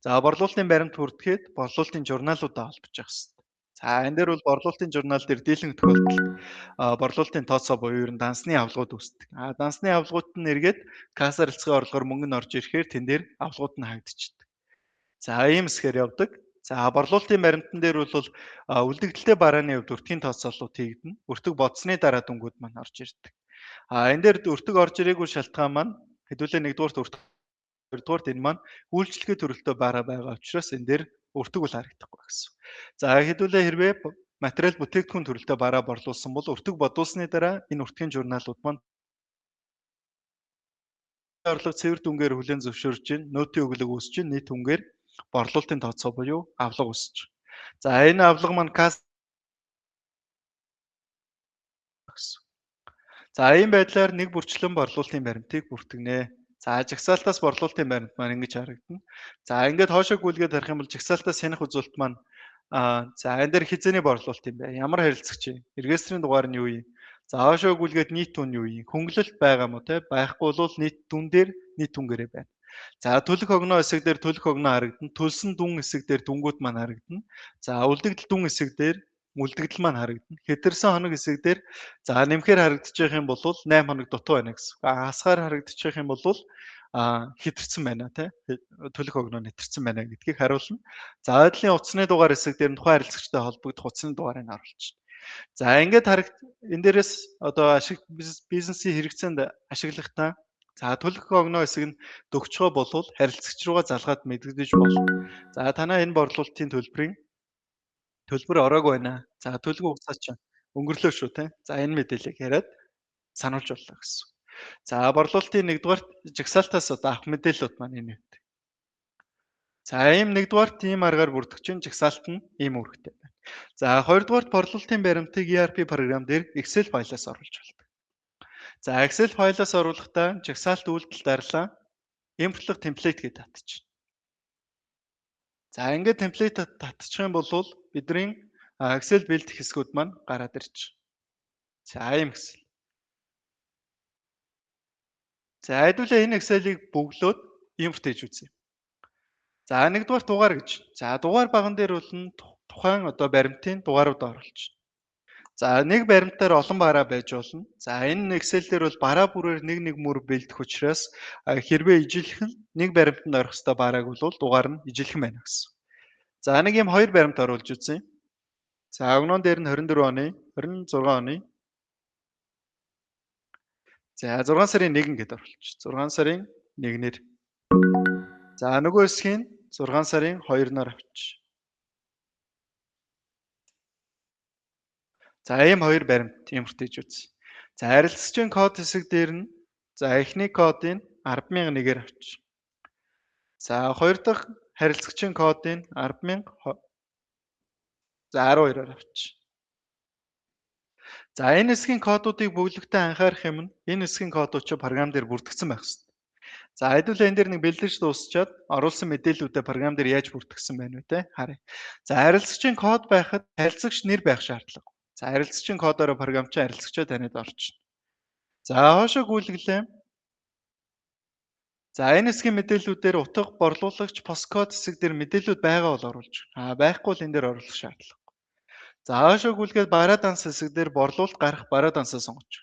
За борлуулалтын баримт бүртгэхэд борлуулалтын журналуудаа холбож явах хэрэгтэй. За энэ дээр бол борлуулалтын журнал дээр дийлэнх тохиолдолд борлуулалтын тооцоо буюу ер нь дансны авлагууд үүсдэг. Дансны авлагууд нь эргээд кассаар хэлцгээ орлогоор мөнгө нь орж ирэхээр тэн дээр авлагууд нь хаагдчихдаг. За ийм хэсгээр явдаг. За борлуулалтын баримтан дээр бол үлдэгдэлтэй барааны хувьд өртгийн тооцоололт хийгдэнэ. Өртөг бодсны дараа дүнгууд маань орж ирдэг. Энэ дээр өртөг орж ирээгүй шалтгаан маань хэдүүлээ нэгдүгээрт өртөг, хоёрдугаарт энэ маань үйлчлэгээ төрөлтөө бараа байгаа учраас энэ дээр өртөг бол харагдахгүй гэсэн. За хэдүүлээ хэрвээ материал бүтээгдэхүүн төрөлтөө бараа борлуулсан бол өртөг бодуулсны дараа энэ өртгийн журналууд маань орлого цэвэр дүнгээр хүлээн зөвшөөрж чинь нөөтийн өглөг үүсэж чинь нийт үнгээр борлуулалтын тооцоо буюу авлага үүсэж. За энэ авлага маань касс. За ийм байдлаар нэг бүрчлэн борлуулалтын баримтыг бүртгэнэ. За жагсаалтаас борлуулалтын баримт маань ингэж харагдана. За ингээд хоошоо гүйлгээд харах юм бол жагсаалтаас сэнэх үзүүлэлт маань за энэ дээр хизээний борлуулалт юм бэ? Ямар харилцагч вэ? Регистрийн дугаар нь юу юм? За хоошоо гүйлгээд нийт түн юу юм? Хөнгөлөлт байгаа мó те? Байхгүй бол нийт түн дээр нийт түнгээрээ байна. За төлөх огноо хэсэг дээр төлөх огноо харагдана. Төлсөн дүн хэсэг дээр дүнгууд маань харагдана. За үлдэгдэл дүн хэсэг дээр үлдэгдэл маань харагдана. Хэтэрсэн хоног хэсэг дээр за нэмэхээр харагдчих юм бол 8 хоног дутуу байна гэсэн. Хасгаар харагдчих юм бол хэтэрсэн байна те. Төлөх огноо хэтэрсэн байна гэдгийг харуулна. За ойдлын утасны дугаар хэсэг дээр нь тухайн харилцагчтай холбогдох утасны дугаарыг оруулчихна. За ингээд энэ дээрээс одоо бизнесийн хэрэгцээнд ашиглахдаа за төлөх огноо хэсэг нь дөгчгөө болвол харилцагч руугаа залгаад мэдэгдэж болно. За танаа энэ борлуулалтын төлбөр ороогүй байна. За төлөх хугацаа чинь өнгөрлөө шүү те. За энэ мэдээллийг яриад сануулж боллоо гэсэн. За борлуулалтын нэгдүгээр жагсаалтаас одоо авах мэдээллүүд маань энэ үү. За ийм нэгдүгээр тийм аргаар бүртгэгчин жагсаалт нь ийм үүрэгтэй байна. За хоёрдугаар борлуулалтын баримтыг ERP програм дээр Excel файлаас оруулж болдог. За Excel файлаас оруулахдаа жагсаалт үйлдэл дарлаа импортлох темплейт гэж татчих. За ингээд темплейт татчих юм бол бидний Excel бэлдэх хэсгүүд маань гараад ирж. За ийм Excel. За хэдүүлээ энэ Excel-ийг бөглөөд импорт хийж үзье. За нэгдүгээр дугаар гэж. За дугаар баган дээр бол тухайн одоо баримтын дугаарууд оруулж. За нэг баримтаар олон бараа байж болно. За энэ Excel дээр бол бараа бүрээр нэг мөр бэлдэх учраас хэрвээ ижилхэн нэг баримтанд орох ёстой барааг бол дугаар нь ижилхэн байна гэсэн. За нэг юм хоёр баримт оруулж үзье. За огноон дээр нь 24 оны, 26 оны. За 6 сарын 1 гэдээ оруулж. 6 сарын 1-нэр. За нөгөө хэсгийг 6 сарын 2-ноор авчиж. За ийм хоёр баримт импорт хийж үз. За харилцагчийн код хэсэг дээр нь за эхний кодыг 10,001-ээр авчиж. За 2 дахь харилцагчийн кодыг 10,000 за 12-оор авчи. За энэ хэсгийн кодуудыг бүглэгтээ анхаарах юм нь энэ хэсгийн кодууд ч програм дээр бүртгэгдсэн байх ёстой. За хэдүүл энэ дээр нэг бэлдэж дуусчаад оруулсан мэдээллүүдээ програм дээр яаж бүртгэгдсэн байна вэ те харъя. За харилцагчийн код байхад харилцагч нэр байх шаардлага. За харилцагчийн кодоор програм чинь харилцагчаа таниад орчихно. За хоошоо гүйлгэлээ. За энэ хэсгийн мэдээллүүдээр утга борлуулагч посткод хэсэг дээр мэдээллүүд байгаа бол оруулж. Байхгүй бол энэ дээр оруулах шаардлага. За хоошоо гүйлгээд бараа данс хэсэг дээр борлуулалт гарах бараа дансаа сонгож.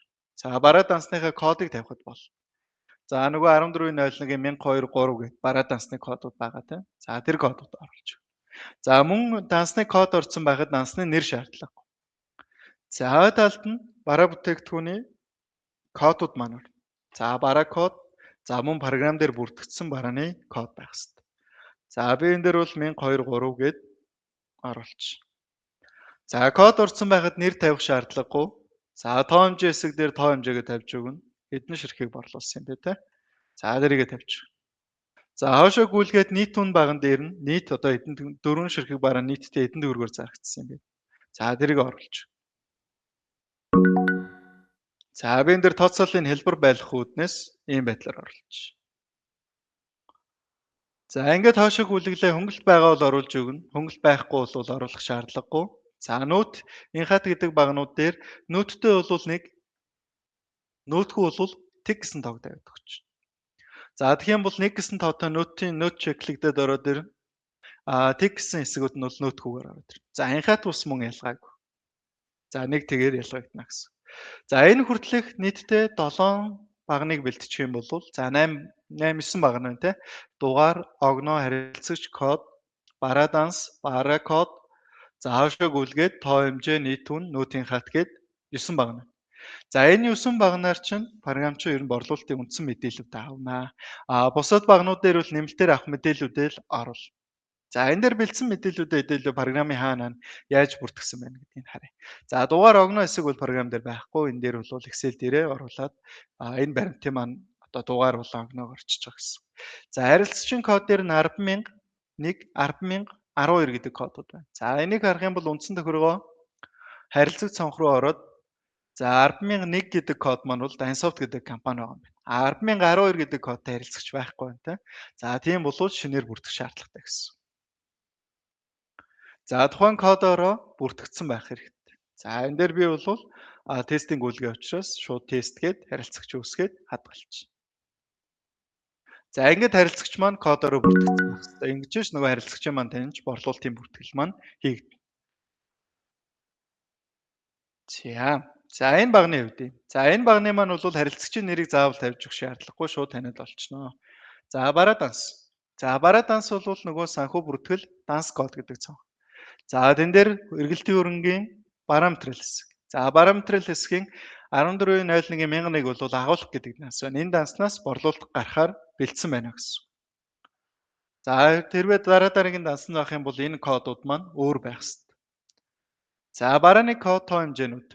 За бараа дансныхаа кодыг тавихад бол. За нөгөө 1401-ийн 1023 гэх бараа дансны кодууд байгаа тийм. За тэр кодууд оруулж. За мөн дансны код орсон байхад дансны нэр шаардлага. За талд нь бараа бүтээгдэхүүний кодууд маань. За бараа код, за мөн програм дээр бүртгэгдсэн барааны код байх хэрэгтэй. За би энэ дээр бол 1023 гэд оруулж. За код орсон байхад нэр тавих шаардлагагүй. За тоо хэмжээ хэсэг дээр тоо хэмжээгээ тавьж өгнө. Хэдэн ширхгийг борлуулсан юм бэ те? За дэрийгээ тавьж. За хоошоо гүйлгээд нийт түн баган дээр нь нийт одоо хэдэн 4 ширхэг бараа нийтдээ хэдэн төгрөгөөр зарагдсан юм бэ? За дэрийг оруулж. За би энэ дээр тооцооллын хэлбэр байлгах үүднээс ийм байдлаар оруулж. За ингээд хоошоо гүйлгэлээ хөнгөлт байгаа бол оруулж өгнө. Хөнгөлт байхгүй бол оруулах шаардлагагүй. За нүүт инхат гэдэг багнууд дээр нүүттэй бол нэг нүүтгүй бол тэг гэсэн тоог тавиад өгч. За тэгэх юм бол нэг гэсэн тоотой нүүтийн нүүт чеклэгдээд ороод ирнэ. Тэг гэсэн хэсгүүд нь бол нүүтгүйгээр ороод ирнэ. За инхат ус мөн ялгаагүй. За нэг тэгээр ялгагдана гэсэн. За энэ хүртэлх нийтдээ 7 багныг бэлтчих юм бол за 8 9 баг нь те. Дугаар, огноо, харилцагч, код, бараа данс, бараа код, за хоошоо гүйлгээд тоо хэмжээ, нийт түн, нүүтийн хат гээд 9 баг нь. За энэ 9 багнаар чинь програм чинь ер нь борлуулалтын үндсэн мэдээлэлүүд авнаа. Бусад багнууд дээр бол нэмэлтээр авах мэдээллүүдээ л оруул. За энэ дээр бэлдсэн мэдээллүүдэд хэдүүлээ програмын хаана яаж бүртгэсэн байна гэдгийг харъя. За дугаар огно хэсэг бол програм дээр байхгүй. Энэ дээр бол Excel дээрээ оруулаад энэ баримтын маань одоо дугаар бол огног орчиж байгаа гэсэн. За харилцагчийн код дээр нь 10,000, 1, 10,000, 12 гэдэг кодууд байна. За энийг харах юм бол үндсэн тохиргоо харилцаг цонх руу ороод за 10,001 гэдэг код маань бол Dansoft гэдэг компани байгаа юм байна. 10,012 гэдэг кодтай харилцагч байхгүй байна те. За тийм бол шинээр бүртгэх шаардлагатай гэсэн. За тухайн кодороо бүртгэгдсэн байх хэрэгтэй. За энэ дээр би бол тестинг гүйлгээ учраас шууд тест гээд харилцагч үүсгээд хадгалж. За ингээд харилцагч маань кодороо бүртгэгдсэн байх хэрэгтэй. Ингэж ч нөгөө харилцагчийн маань таньж борлуулалтын бүртгэл маань хийгдэнэ. За энэ багны хувьд. За энэ багны маань бол харилцагчийн нэрийг заавал тавьж өгөх шаардлагагүй шууд таниад олчихно. За бараа данс. За бараа данс бол нөгөө санхүү бүртгэл данс код гэдэг цонх. За тэн дээр эргэлтийн хөрөнгийн параметр хэсэг. За параметр хэсгийн 1401-ийн 1001 бол агуулга гэдэг данс байна. Энэ данснаас борлуулалт гарахаар бэлдсэн байна гэсэн. За тэрвээ дараагийн данс нь авах юм бол энэ кодууд маань өөр байх ёстой. За барааны код тоо хэмжээнүүд.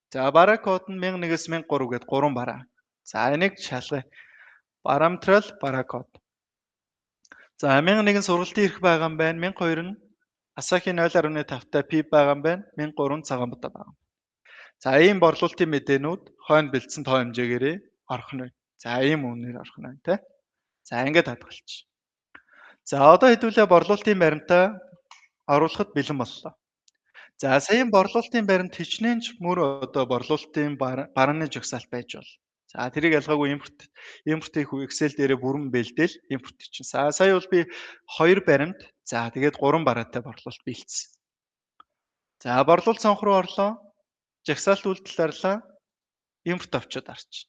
За бараа код нь 1001-ээс 1003 гэдэг 3 бараа. За энийг шалгая. Параметрал бараа код. За 1001 сургалтын эрх байгаа юм байна. 1002 нь Asahi 0.5-тай PIB байгаа юм байна. 1003 цагаан будаа байгаа. За ийм борлуулалтын мэдээнүүд хойно бэлдсэн тоо хэмжээгээрээ орох нь. За ийм үнээр орох нь тэ. За ингээд хадгалж. За одоо хэдүүлээ борлуулалтын баримтаа оруулахад бэлэн боллоо. За саяын борлуулалтын баримт хичнээнч мөр одоо борлуулалтын барааны жагсаалт байж бол. За тэрийг ялгаагүй импортыг Excel дээрээ бүрэн бэлдээл импорт чинь. Сая бол би 2 баримт, за тэгээд 3 бараатай борлуулалт бэлдсэн. За борлуулалт цонх руу орлоо. Жагсаалт үйлдэл дарлаа. Импорт авчиад арч.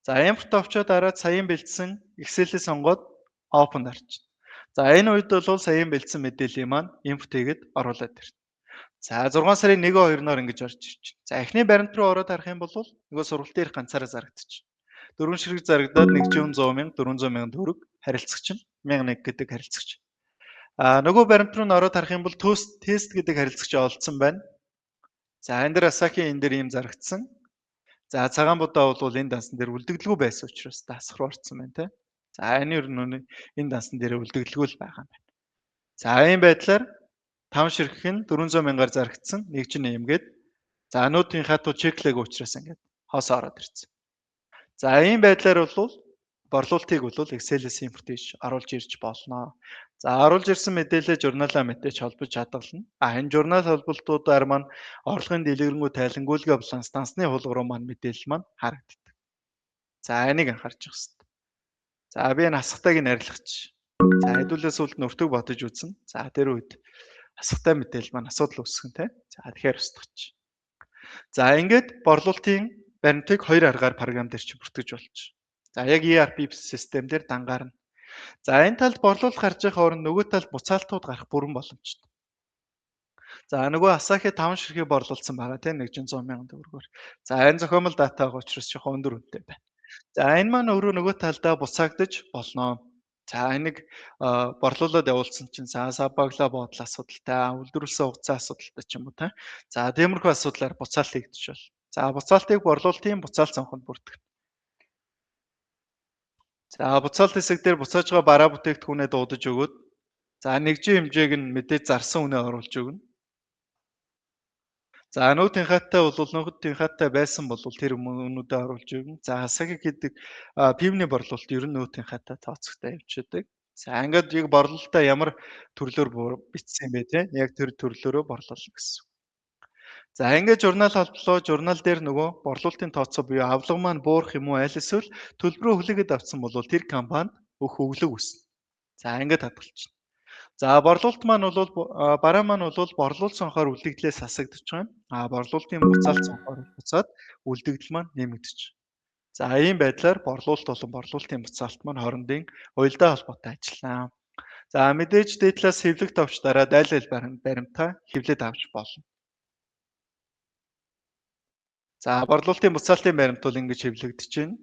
За импорт авчиад дараад саяын бэлдсэн Excel-ийг сонгоод open дарч. За энэ үед бол саяын бэлдсэн мэдээллийг маань импорт хийгээд оруулаад ирнэ. За 6 сарын 1-2-ноор ингэж орж ирж байна. За эхний баримт руу ороод харах юм бол нөгөө сургалтын эрх ганцаараа зарагдчих. 4 ширхэг зарагдаад 100,000, 400,000 төгрөг харилцагч нь 1001 гэдэг харилцагч. Нөгөө баримт руу ороод харах юм бол тест гэдэг харилцагч олдсон байна. За энэ дээр Asahi энэ дээр ийм зарагдсан. За цагаан будаа бол энэ дансан дээр үлдэгдэлгүй байсан учраас дасах руу орсон байна те. За энэ ер нь энэ дансан дээр үлдэгдэлгүй байгаа юм байна. За ийм байдлаар 5 ширхэг нь 400 мянгаар зарагдсан, нэг чинь нэмгээд за өнөөдрийн хатуу чеклэг учраас ингээд хоосоо ороод ирсэн. За ийм байдлаар бол борлуулалтыг бол Excel-ээс импорт хийж оруулж ирж болно. За оруулж ирсэн мэдээлэл журналаа мэдээж холбож хадгална. Энэ журнал холболтуудаар маань орлогын дэлгэрэнгүй тайлангуйлга баланс дансны хулгуу маань мэдээлэл маань харагддаг. За энийг анхаарч явах хэрэгтэй. За би энэ асхтайг нь арилгач. За хэдүүлээс үлд нөртөг бодож үзнэ. За тэр үед асхтай мэдээлэл маань асуудал үүсгэн тэ. За тэгэхээр устгах. За ингээд борлуулалтын баримтыг хоёр аргаар програм дээр чи бүртгэж болж. За яг ERP систем дээр дангаарна. За энэ талд борлуулалт гарч байгаа оронд нөгөө талд буцаалтууд гарах бүрэн боломжтой. За нөгөө Asahi 5 ширхэг борлуулсан байгаа тийм 100 мянган төгрөгөөр. За энэ зохиомл дата байгаа учраас жоохон өндөр үнэтэй байна. За энэ маань нөгөө талдаа буцаагдаж болно. За энийг борлуулад явуулсан чинь сабаглаа бодол асуудалтай, үйлдвэрлэсэн хугацаа асуудалтай ч юм уу та. За тиймэрхүү асуудлаар буцаалт хийгдэж байна. За буцаалтыг борлуулалтын буцаалт цонхонд бүртгэх. За буцаалт хэсэг дээр буцааж байгаа бараа бүтээгдэхүүнээ дуудаж өгөөд за нэгжийн хэмжээг нь мэдээж зарсан үнэ оруулж өгнө. За нүүдийн хаттай бол нүүдийн хаттай байсан бол тэр үнүүдээ оруулж өгнө. За Asahi гэдэг пивний борлуулалт ер нь нүүдийн хаттай тооцогтой явчихдаг. За ингээд яг борлуулалтаа ямар төрлөөр бичсэн юм бэ те? Яг тэр төрлөөрөө борлуулна гэсэн. За ингээд журнал холболоо журнал дээр нөгөө борлуулалтын тооцоо буюу авлага маань буурах юм уу аль эсвэл төлбөрөө хүлээгээд авсан бол тэр компанид өглөг үснэ. За ингээд хадгалчихна. За борлуулалт маань бол бараа маань бол борлуулалт цонхоор үлдэгдлээс хасагдаж байгаа. Борлуулалтын буцаалт цонхоор буцаад үлдэгдэл маань нэмэгдэж. За ийм байдлаар борлуулалт болон борлуулалтын буцаалт маань хоорондын уялдаа холбоотой ажиллана. За мэдээж дээдлээс хэвлэгт авч дараад аль аль баримтаа хэвлээд авч болно. За борлуулалтын буцаалтын баримт бол ингэж хэвлэгдэж байна.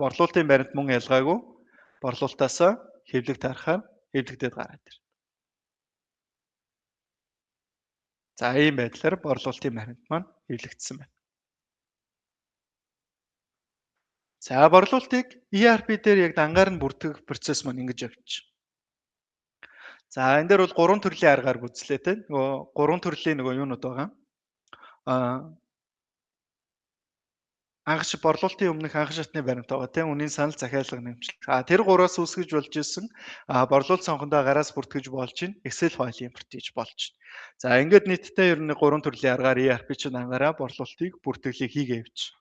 Борлуулалтын баримт мөн ялгаагүй борлуулалтаасаа хэвлэгт харахаар хэвлэгдээд гараад ирнэ. За ийм байдлаар борлуулалтын баримт маань хэвлэгдсэн байна. За борлуулалтыг ERP дээр яг дангаар нь бүртгэх процесс маань ингэж явчих. За энэ дээр бол 3 төрлийн аргаар үзлээ те. Нөгөө 3 төрлийн нөгөө юунууд байгаа. Анх борлуулалтын өмнөх анх шатны баримт байгаа тийм үнийн санал захиалга нэмжлэг. Тэр 3-аас үүсгэж болж исэн борлуулалт цонхондоо гараас бүртгэж болж чинь Excel файл импорт хийж болж чинь. За ингээд нийтдээ ер нь 3 төрлийн аргаар ERP чинь ангаараа борлуулалтыг бүртгэлийг хийгээ явж.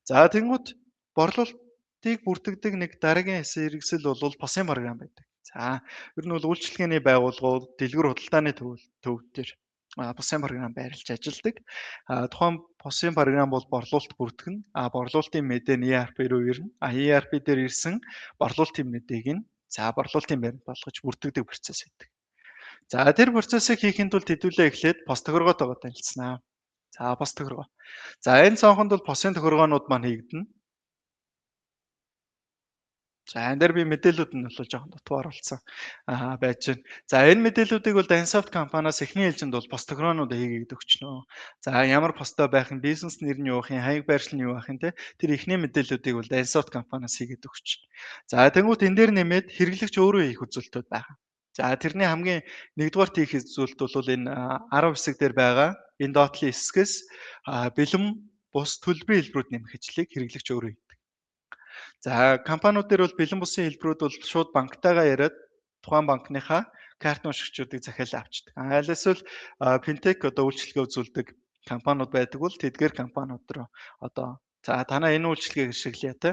За тэнгууд борлуулалтыг бүртгэдэг нэг дараагийн хэрэгсэл бол посын програм байдаг. За ер нь бол үйлчилгээний байгууллагууд дэлгэр худалдааны төвд төр посын програм байрлаж ажилладаг. Тухайн посын програм бол борлуулалт бүртгэн. Борлуулалтын мэдээ нь ERP руу ирнэ. ERP дээр ирсэн борлуулалтын мэдээг нь борлуулалтын баримт болгож бүртгэдэг процесс байдаг. За тэр процессыг хийхэд тулд хэдүүлээ эхлээд пос тохиргоотойгоо танилцсанаа. За пос тохиргоо. За энэ цонхонд бол посын тохиргоонууд маань хийгдэнэ. За энэ дээр би мэдээлүүд нь бол жоохон дутуу оруулсан байж байна. За энэ мэдээллүүдийг бол Dansoft компаниас эхний ээлжинд бол пост тохироонууд хийгээд өгчнөө. За ямар постой байх нь, бизнес нэр нь юу байх юм, хаяг байршил нь юу байх юм те. Тэр эхний мэдээллүүдийг бол Dansoft компаниас хийгээд өгч. За тэнгуут энэ дээр нэмээд хэрэглэгч өөрөө хийх үзүүлэлтүүд байгаа. За тэрний хамгийн нэгдүгээр хийх үзүүлэлт бол энэ 10 хэсэг дээр байгаа энэ доотлын хэсгээс бэлэн бус төлбөрийн хэлбэрүүд нэмэх ажлыг хэрэглэгч өөрөө хийдэг. За компаниуд дээр бол бэлэн бусын хэлбэрүүд бол шууд банктайгаа яриад тухайн банкныхаа карт уншигчдыг захиалан авчдаг. Аль эсвэл финтек үйлчилгээ үзүүлдэг компаниуд байдаг бол тэдгээр компаниуд руу танаа энэ үйлчилгээг ашиглая те.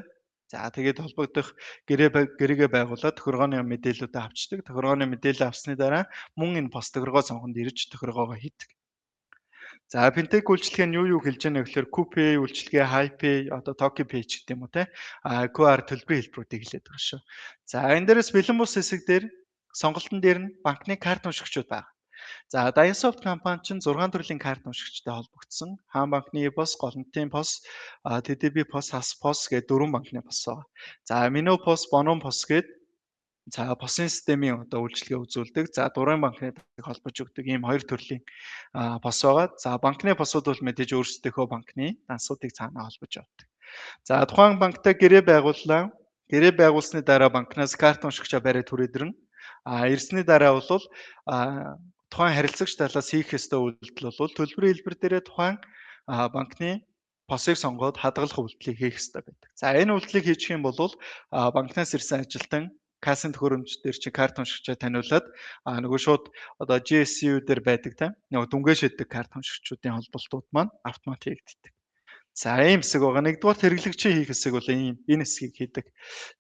За тэгээд холбогдох гэрээгээ байгуулад тохиргооны мэдээллүүдээ авчдаг. Тохиргооны мэдээлэл авсны дараа мөн энэ пост тохиргоо цонхонд ирж тохиргоогоо хийдэг. За финтек үйлчилгээ нь юу хэлж байгаа вэ гэхээр QPay үйлчилгээ, HiPay, TokiPay ч гэдэг юм уу те. QR төлбөрийн хэлбэрүүдийг хэлээд байгаа шүү. За энэ дээрээс бэлэн бус хэсэг дээр сонголтын дээр нь банкны карт уншигчуд байгаа. За Dansoft компани чинь 6 төрлийн карт уншигчтай холбогдсон. Хаан банкны POS, Голомтын POS, TDB POS, Хас POS гэдэг 4 банкны POS байгаа. За Minnow POS, Bonon POS гэдэг посын системийн үйлчилгээ үзүүлдэг. За дурын банкны холбож өгдөг ийм 2 төрлийн POS байгаа. За банкны POS-ууд бол мэдээж өөрсдийнхөө банкны дансуудыг цаанаа холбож явдаг. За тухайн банктай гэрээ байгууллаа. Гэрээ байгуулсны дараа банкнаас карт уншигчаа бариад түрээд ирнэ. Ирсний дараа болвол тухайн харилцагч талаас хийх ёстой үйлдэл бол төлбөрийн хэлбэр дээрээ тухайн банкны посыг сонгоод хадгалах үйлдэлийг хийх ёстой байдаг. За энэ үйлдэлийг хийчих юм бол банкнаас ирсэн ажилтан кассын төхөөрөмж дээр чи карт уншигчаа таниулаад нөгөө шууд одоо GSU дээр байдаг те нөгөө дүнгээ шийддэг карт уншигчдын холболтууд маань автомат хийгддэг. За ийм хэсэг байгаа. Нэгдүгээр хэрэглэгчийн хийх хэсэг бол энэ хэсгийг хийдэг.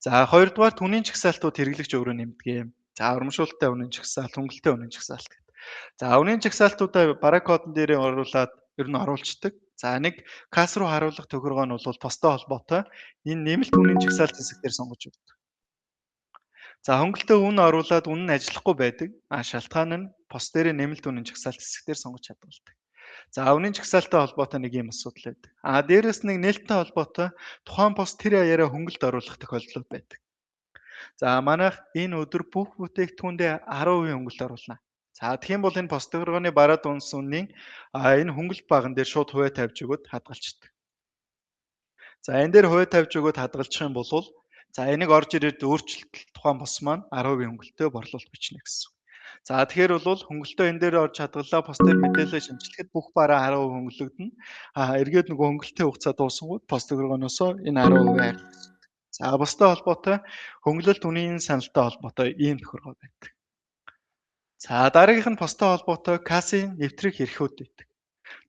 За хоёрдугаар түнийн жагсаалтууд хэрэглэгч өөрөө нэмдэг юм. За урамшуулттай үнийн жагсаалт, хөнгөлөлтэй үнийн жагсаалт гэдэг. За үнийн жагсаалтуудаа бараа кодон дээрээ оруулаад ер нь оруулцдаг. За нэг касс руу харуулах тохиргоо нь бол постой холбоотой энэ нэмэлт үнийн жагсаалт хэсгээр сонгож өгдөг. За хөнгөлөлтөө үн оруулаад үн нь ажиллахгүй байдаг. Шалтгаан нь пост дээрээ нэмэлт үнийн жагсаалт хэсгээр сонгож чадвалдаг. За үнийн жагсаалттай холбоотой нэг юм асуудал байдаг. Дээрээс нэг нээлттэй холбоотой тухайн пост тэр яараа хөнгөлөлт оруулах тохиолдлууд байдаг. За манайх энэ өдөр бүх бүтээгдэхүүндээ 10% хөнгөлөлт оруулна. За тэгэх юм бол энэ пост тохиргооны бараад унс үнийн энэ хөнгөлөлт баган дээр шууд хувиа тавьж өгöd хадгалцдаг. За энэ дээр хувиа тавьж өгöd хадгалчих юм бол за энийг орж ирээд өөрчлөлт тухайн бос маань 10% хөнгөлөлтөд борлуулалт бичнэ гэсэн. За тэгэхээр бол хөнгөлөлтөө энэ дээр орж хадгаллаа пост дээр мэдээлэл шинжилгэхэд бүх бараа 10% хөнгөлөгдөнө. Эргээд нөгөө хөнгөлөлтийн хугацаа дуусангууд пост тохиргооноос энэ 10% арилгасан. За бустай холбоотой хөнгөлөлт үнийн саналтай холбоотой ийм тохиргоо байдаг. За дараагийнх нь постой холбоотой кассын нэвтрэх эрхүүд байдаг.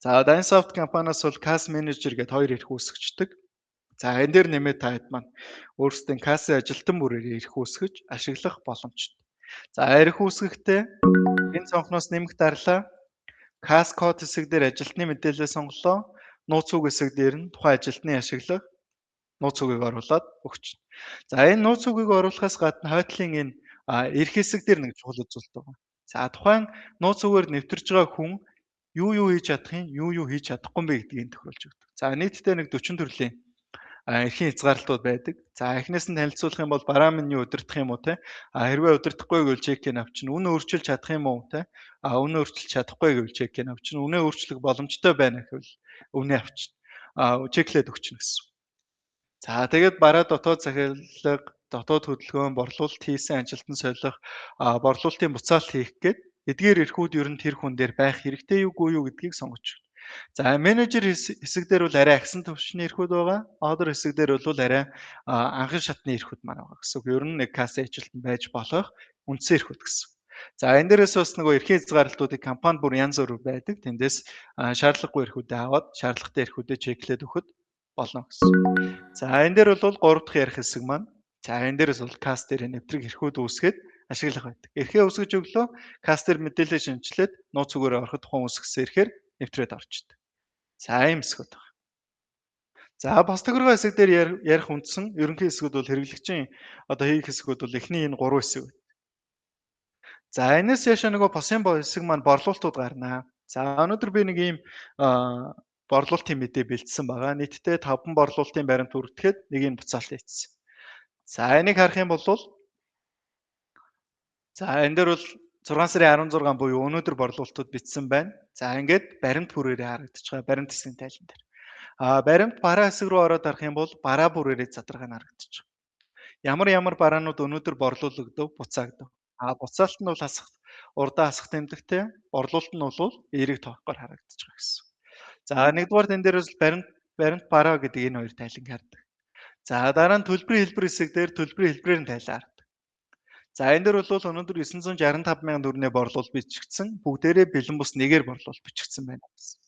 За Dynsoft компаниас бол касс менежер гэдэг хоёр эрх үүсгчдэг. За энэ дээр нэмээд таад маань өөрсдийн кассын ажилтан бүрээр эрх үүсгэж ашиглах боломжтой. За эрх үүсгэхдээ энэ цонхноос нэмэх дарлаа касс код хэсэг дээр ажилтны мэдээлэл сонголоо, нууц үг хэсэг дээр нь тухайн ажилтны ашиглах нууц үгийг оруулаад өгч. За энэ нууц үгийг оруулахаас гадна хойдлын энэ эрх хэсэг дээр нэг чухал үзүүлэлт байна. За тухайн нууц үгээр нэвтэрж байгаа хүн юу хийж чадах юм, юу хийж чадахгүй бэ гэдгийг тохируулж өгдөг. За нийтдээ нэг 40 төрлийн эрхийн хязгаарлалтууд байдаг. За эхнээс нь танилцуулах юм бол бараа минь удирдах юм уу те? Хэрвээ удирдахгүй гэвэл чекийг авчин, үнэ өөрчилж чадах юм уу те? Үнэ өөрчилж чадахгүй гэвэл чекийг авчин, үнэ өөрчлөх боломжтой байна гэвэл үнэ авчин. Чеклээд өгчин гэсэн. За тэгээд бараа дотоод захиалга, дотоод хөдөлгөөн, борлуулалт хийсэн ажилтан солих, борлуулалтын буцаалт хийх гээд эдгээр эрхүүд ер нь тэр хүн дээр байх хэрэгтэй юугүй юу гэдгийг сонгож байна. За менежер хэсэг дээр бол арай агсан түвшний эрхүүд байгаа. Ордер хэсэг дээр бол арай анхан шатны эрхүүд маань байгаа гэсэн. Ер нь нэг кассын ажилтан байж болох үндсэн эрхүүд гэсэн. За энэ дээрээс бас нөгөө эрхийн хязгаарлалтуудыг компани бүр янз бүр байдаг. Тэндээс шаардлагагүй эрхүүдээ аваад шаардлагатай эрхүүдээ чеклээд өгөхөд болно гэсэн. За энэ дээр бол 3 дахь ярих хэсэг маань. За энэ дээрээс бол касс дээр нэвтрэх эрхүүд үүсгээд ашиглах байдаг. Эрхээ үүсгэж өглөө касс дээр мэдээлэл шинжилээд нууц үгээр ороход тухайн үүсгэсэн эрхээр нэвтрээд орчдөг. За ийм хэсгүүд байна. За бас тохиргоо хэсэг дээр ярих үндсэн ерөнхий хэсгүүд бол хэрэглэгчийн одоо хийх хэсгүүд бол эхний энэ 3 хэсэг байна. За энэс яшаа нөгөө посын хэсэг маань борлуулалтууд гарнаа. За өнөөдөр би нэг ийм борлуулалтын мэдээ бэлдсэн байгаа. Нийтдээ 5 борлуулалтын баримт бүртгэхэд нэг нь буцаалт хийсэн. За энийг харах юм бол за энэ дээр бол 6 сарын 16 буюу өнөөдөр борлуулалтууд бичсэн байна. За ингээд баримт бүрээрээ харагдаж байгаа. Баримт хэсгийн тайлан дээр. Баримт бараа хэсэг рүү ороод харах юм бол бараа бүрээрээ задраг нь харагдаж байгаа. Ямар бараанууд өнөөдөр борлуулагдав, буцаагдав. Буцаалт нь бол урдаа хасах тэмдэгтэй, борлуулалт нь бол эерэг тоохгүй харагдаж байгаа гэсэн. За нэгдүгээр энэ дээрээс баримт бараа гэдэг энэ хоёр тайланг хардаг. За дараа нь төлбөрийн хэлбэр хэсэг дээр төлбөрийн хэлбэрээр нь тайлан хардаг. За энэ дээр бол өнөөдөр 965 мянган төгрөгийн борлуулалт бичигдсэн. Бүгдээрээ бэлэн бус нэгээр борлуулалт бичигдсэн байна гэсэн.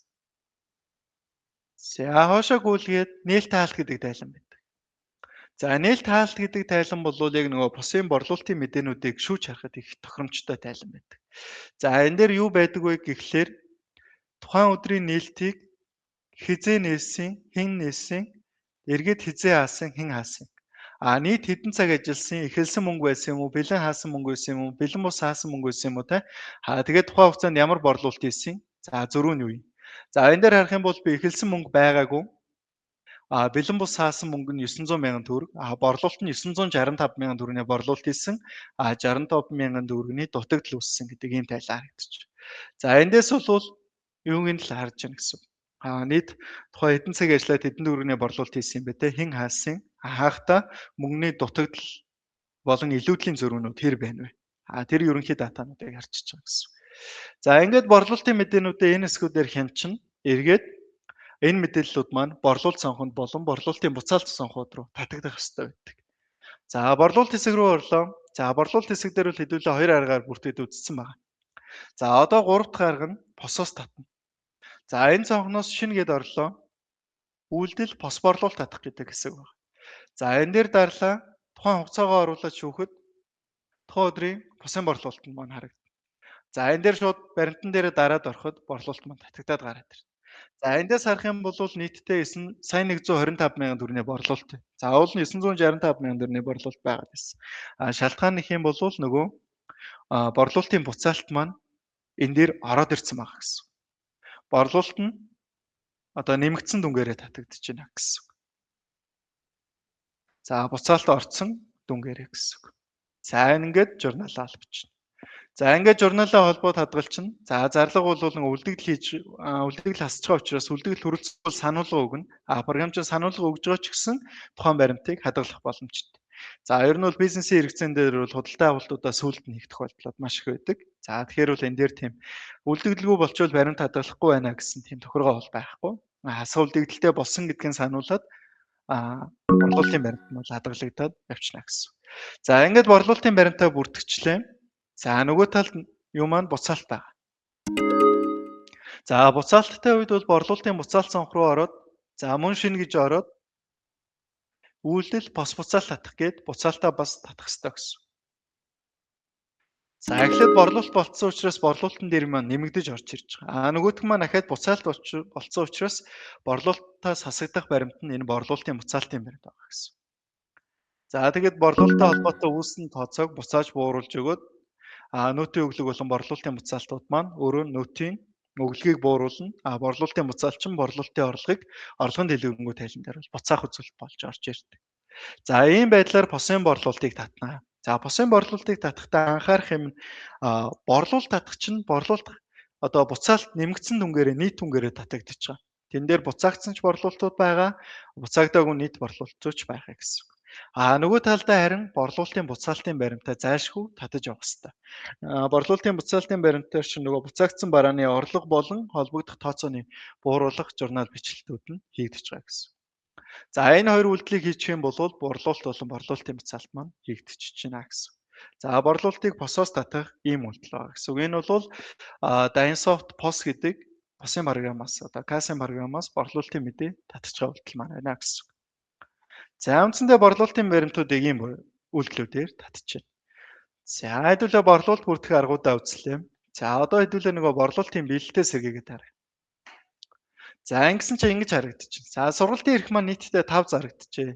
За хоошоо гүйлгээд нээлт таалт гэдэг тайлан байдаг. За нээлт таалт гэдэг тайлан бол яг нөгөө бусын борлуулалтын мэдээнүүдийг шүүж харахад их тохиромжтой тайлан байдаг. За энэ дээр юу байдаг вэ гэхлээр тухайн өдрийн нээлтийг хизээ нээсэн, хэн нээсэн, эргээд хизээ хаасан, хэн хаасан. Нийт хэдэн цаг ажилласан, эхэлсэн мөнгө байсан юм уу, бэлэн хаасан мөнгө байсан юм уу, бэлэн бус хаасан мөнгө байсан юм уу те. Тэгээд тухайн хугацаанд ямар борлуулалт хийсэн? За зөрүү нь юу юм? За энэ дээр харах юм бол би эхэлсэн мөнгө байгаагүй. Бэлэн бус хаасан мөнгө нь 900 мянган төгрөг. Борлуулалт нь 965 мянган төгрөгийн борлуулалт хийсэн. 65 мянган төгрөгийн дутагдал үүссэн гэдэг ийм тайлан харагдчих. За эндээс бол юуг нь л харж байна гэсэн. Нийт тухайн хэдэн цаг ажиллаад хэдэн төгрөгийн борлуулалт хийсэн юм бэ те? Хэн хаасан? Хаахта мөнгөний дутагдал болон илүүдлийн зөрүүнүүд хэр байна вэ? Тэр ерөнхий датануудыг харчиж байгаа гэсэн. За ингээд борлуулалтын мэдээнүүдээ энэ хэсгүүдээр хянчин эргээд энэ мэдээллүүд маань борлуулалт санхунд болон борлуулалтын буцаалт санхуд руу татагдах ёстой байдаг. За борлуулалт хэсэг рүү орлоо. За борлуулалт хэсэг дээр бол хэдүүлээ хоёр аргаар бүртгэж үзсэн байна. За одоо гурав дахь арга нь посоос татна. За энэ цонхноос шинэ гээд орлоо. Үйлдэл пос борлуулалт татах гэдэг хэсэг байна. За энэ дээр дарлаа тухайн хугацаагаа оруулаад шүүхэд тухайн өдрийн посын борлуулалтанд маань харагдана. За энэ дээр шууд баримтан дээрээ дараад ороход борлуулалт маань татагдаад гараад ирнэ. За эндээс харах юм бол нийтдээ сая 125 мянган төгрөгийн борлуулалт. За уул нь 965 мянган төгрөгийн борлуулалт байгаад байсан. Шалтгаан нь их юм бол нөгөө борлуулалтын буцаалт маань энэ дээр ороод ирсэн байгаа гэсэн. Борлуулалт нь одоо нэмэгдсэн дүнгээрээ татагдж байна гэсэн. За буцаалт орцсон дүнгээрээ гэсэн. За ингээд журналаа албачна. За ингээд журналаа холбоод хадгалчихна. За зарлага бол үлдэгдэл хийж үлдэгдэл хасч байгаа учраас үлдэгдэл хүрэлцвэл сануулга өгнө. Програмч сануулга өгж байгаа ч гэсэн тухайн баримтыг хадгалах боломжтой. За ер нь бол бизнесийн хэрэгцээн дээр бол худалдаа авалтуудаа сүүлд нь хийх тохиолдлууд маш их байдаг. За тэгэхээр бол энэ дээр тийм үлдэгдэлгүй болчвол баримт хадгалахгүй байна гэсэн тийм тохиргоо бол байхгүй. Хасах үлдэгдэлтэй болсон гэдгийг сануулад борлуулалтын баримт нь бол хадгалагдаад явчихна гэсэн. За ингээд борлуулалтын баримтаа бүртгэжлээ. За нөгөө талд юу маань буцаалт байгаа. За буцаалттай үед бол борлуулалтын буцаалт сонх руу ороод за мөн шинэ гэж ороод үйлдэл пос буцаалт татах гээд буцаалтаа бас татах ёстой гэсэн. За эхлээд борлуулалт болцсон учраас борлуулалтын дээр маань нэмэгдэж орж ирж байгаа. Нөгөөх маань дахиад буцаалт болцсон учраас борлуулалтаас хасагдах баримт нь энэ борлуулалтын буцаалтын баримт байгаа гэсэн. За тэгээд борлуулалттай холбоотой үүссэн тооцоог буцааж бууруулж өгөөд нөөтийн өглөг болон борлуулалтын буцаалтууд маань өөрөө нөөтийн өглөгийг бууруулна. Борлуулалтын буцаалт нь борлуулалтын орлогын дэлгэрэнгүй тайлан дээр бол буцаах үзүүлэлт болж орж ирдэг. За ийм байдлаар посын борлуулалтыг татнаа. За посын борлуулалтыг татахдаа анхаарах юм борлуулалт татах чинь борлуулалт одоо буцаалт нэмэгдсэн дүнгээрээ нийт дүнгээрээ татагдчих байгаа. Тэн дээр буцаагдсан ч борлуулалтууд байгаа, буцаагдаагүй нийт борлуулалтууд ч байгаа гэсэн. Нөгөө талдаа харин борлуулалтын буцаалтын баримтаа зайлшгүй татаж явах хэрэгтэй. Борлуулалтын буцаалтын баримтаар чинь нөгөө буцаагдсан барааны орлого болон холбогдох тооцооны бууруулах журнал бичлэлтүүд нь хийгдэж байгаа гэсэн. За энэ хоёр үйлдэлийг хийчих юм бол борлуулалт болон борлуулалтын буцаалт маань хийгдэж байна гэсэн. За борлуулалтыг посоос татах ийм үйлдэл байгаа гэсэн. Энэ бол Dynsoft POS гэдэг посын програмаас одоо кассын програмаас борлуулалтын мэдээ татж байгаа үйлдэл маань байна гэсэн. За үндсэндээ борлуулалтын баримтуудыг ийм үйлдэлүүдээр татчихна. За хэдүүлээ борлуулалт бүртгэх аргуудаа үзлээ. За одоо хэдүүлээ нөгөө борлуулалтын биелэлтэй сэргийгээ тарах. За ингэсэн чинь ингэж харагдчихна. За сургалтын эрх маань нийтдээ 5 зарагдчихжээ.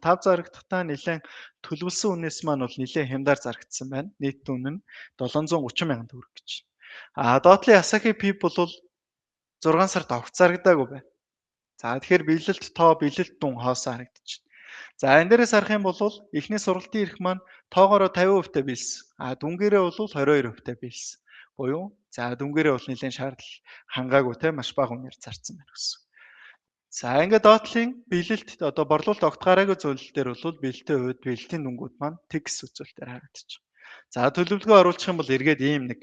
5 зарагдахтаа нэлээд төлөвлөсөн үнээс маань бол нэлээд хямдар зарагдсан байна. Нийт үн нь 730 мянган төгрөг гэж. Доотлын Asahi Pip бол 6 сард огт зарагдаагүй байна. За тэгэхээр биелэлт дүн хоосоо харагдчихна. За энэ дээрээс харах юм бол эхний сургалтын эрх маань тоогоороо 50% биелсэн. Дүнгээрээ бол 22% биелсэн. Буюу за дүнгээрээ бол нэлээд шаардлага хангаагүй те маш бага үнээр зарцсан байна гэсэн. За ингээд доотлын биелэлт одоо борлуулалт огт гараагүй зөвлөл дээр бол биелэлтийн хувьд биелэлтийн дүнгууд маань текст үзүүлэлтээр харагдчих. За төлөвлөгөө оруулах юм бол эргээд ийм нэг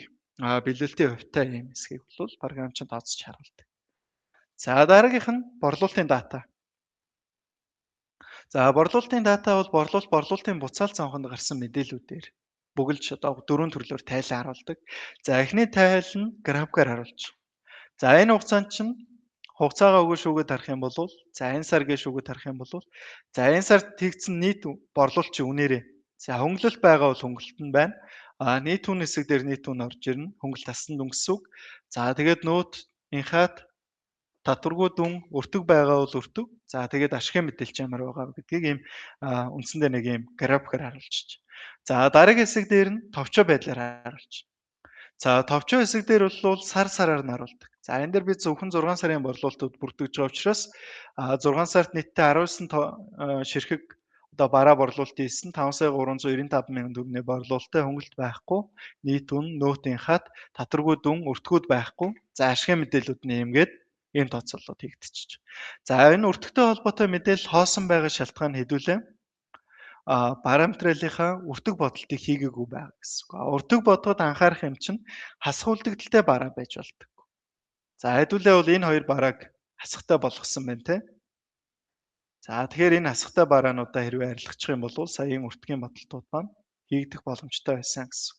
биелэлтийн хувьтай ийм хэсгийг бол програмч нь тооцож харуулдаг. За дараагийнх нь борлуулалтын дата. За борлуулалтын дата бол борлуулалтын буцаалт цонхонд гарсан мэдээллүүдээр бүгэлж одоо 4 төрлөөр тайлан харуулдаг. За эхний тайл нь графикаар харуулж. За энэ хугацаанд чинь хугацаагаа өгөө шүүгээд харах юм бол за энэ сар гээ шүүгээд харах юм бол за энэ сард тэгсэн нийт борлуулалтын үнээрээ за хөнгөлөлт байгаа бол хөнгөлөлт нь байна. Нийт үн хэсэг дээр нийт үн орж ирнэ. Хөнгөлөлт тассан дүн гэсэн үг. За тэгээд нөөтийнхаад татваргүй дүн өртөг байгаа бол өртөг. За тэгээд ашигын мэдээлэл ямар байгаа гэдгийг ийм үндсэндээ нэг ийм графикаар харуулчих. За дараагийн хэсэг дээр нь товчоо байдлаар харуулчих. За товчоо хэсэг дээр бол сар сараар нь харуулдаг. За энэ дээр би зөвхөн 6 сарын борлуулалтууд бүртгэж байгаа учраас 6 сард нийтдээ 19 ширхэг одоо бараа борлуулалт хийсэн 5,395 мянган төгрөгийн борлуулалттай хөнгөлөлт байхгүй. Нийт үн нөөтийнхаад татваргүй дүн өртгүүд байхгүй. За ашигын мэдээллүүд нь иймгээд Ийм тооцоололууд хийгдчихэж. За энэ өртөгтэй холбоотой мэдээлэл хоосон байгаа шалтгаан хэдүүлээ параметрлынхаа өртөг бодолтыг хийгээгүй байгаа гэсэн үг. Өртөг бодгод анхаарах юм чинь хасах үлдэгдэлтэй бараа байж болдог. За хэдүүлээ бол энэ хоёр барааг хасахтай болгосон байна те. За тэгэхээр энэ хасахтай бараануудаа хэрвээ арилгачих юм бол саяын өртгийн бодолтууд маань хийгдэх боломжтой байсан гэсэн.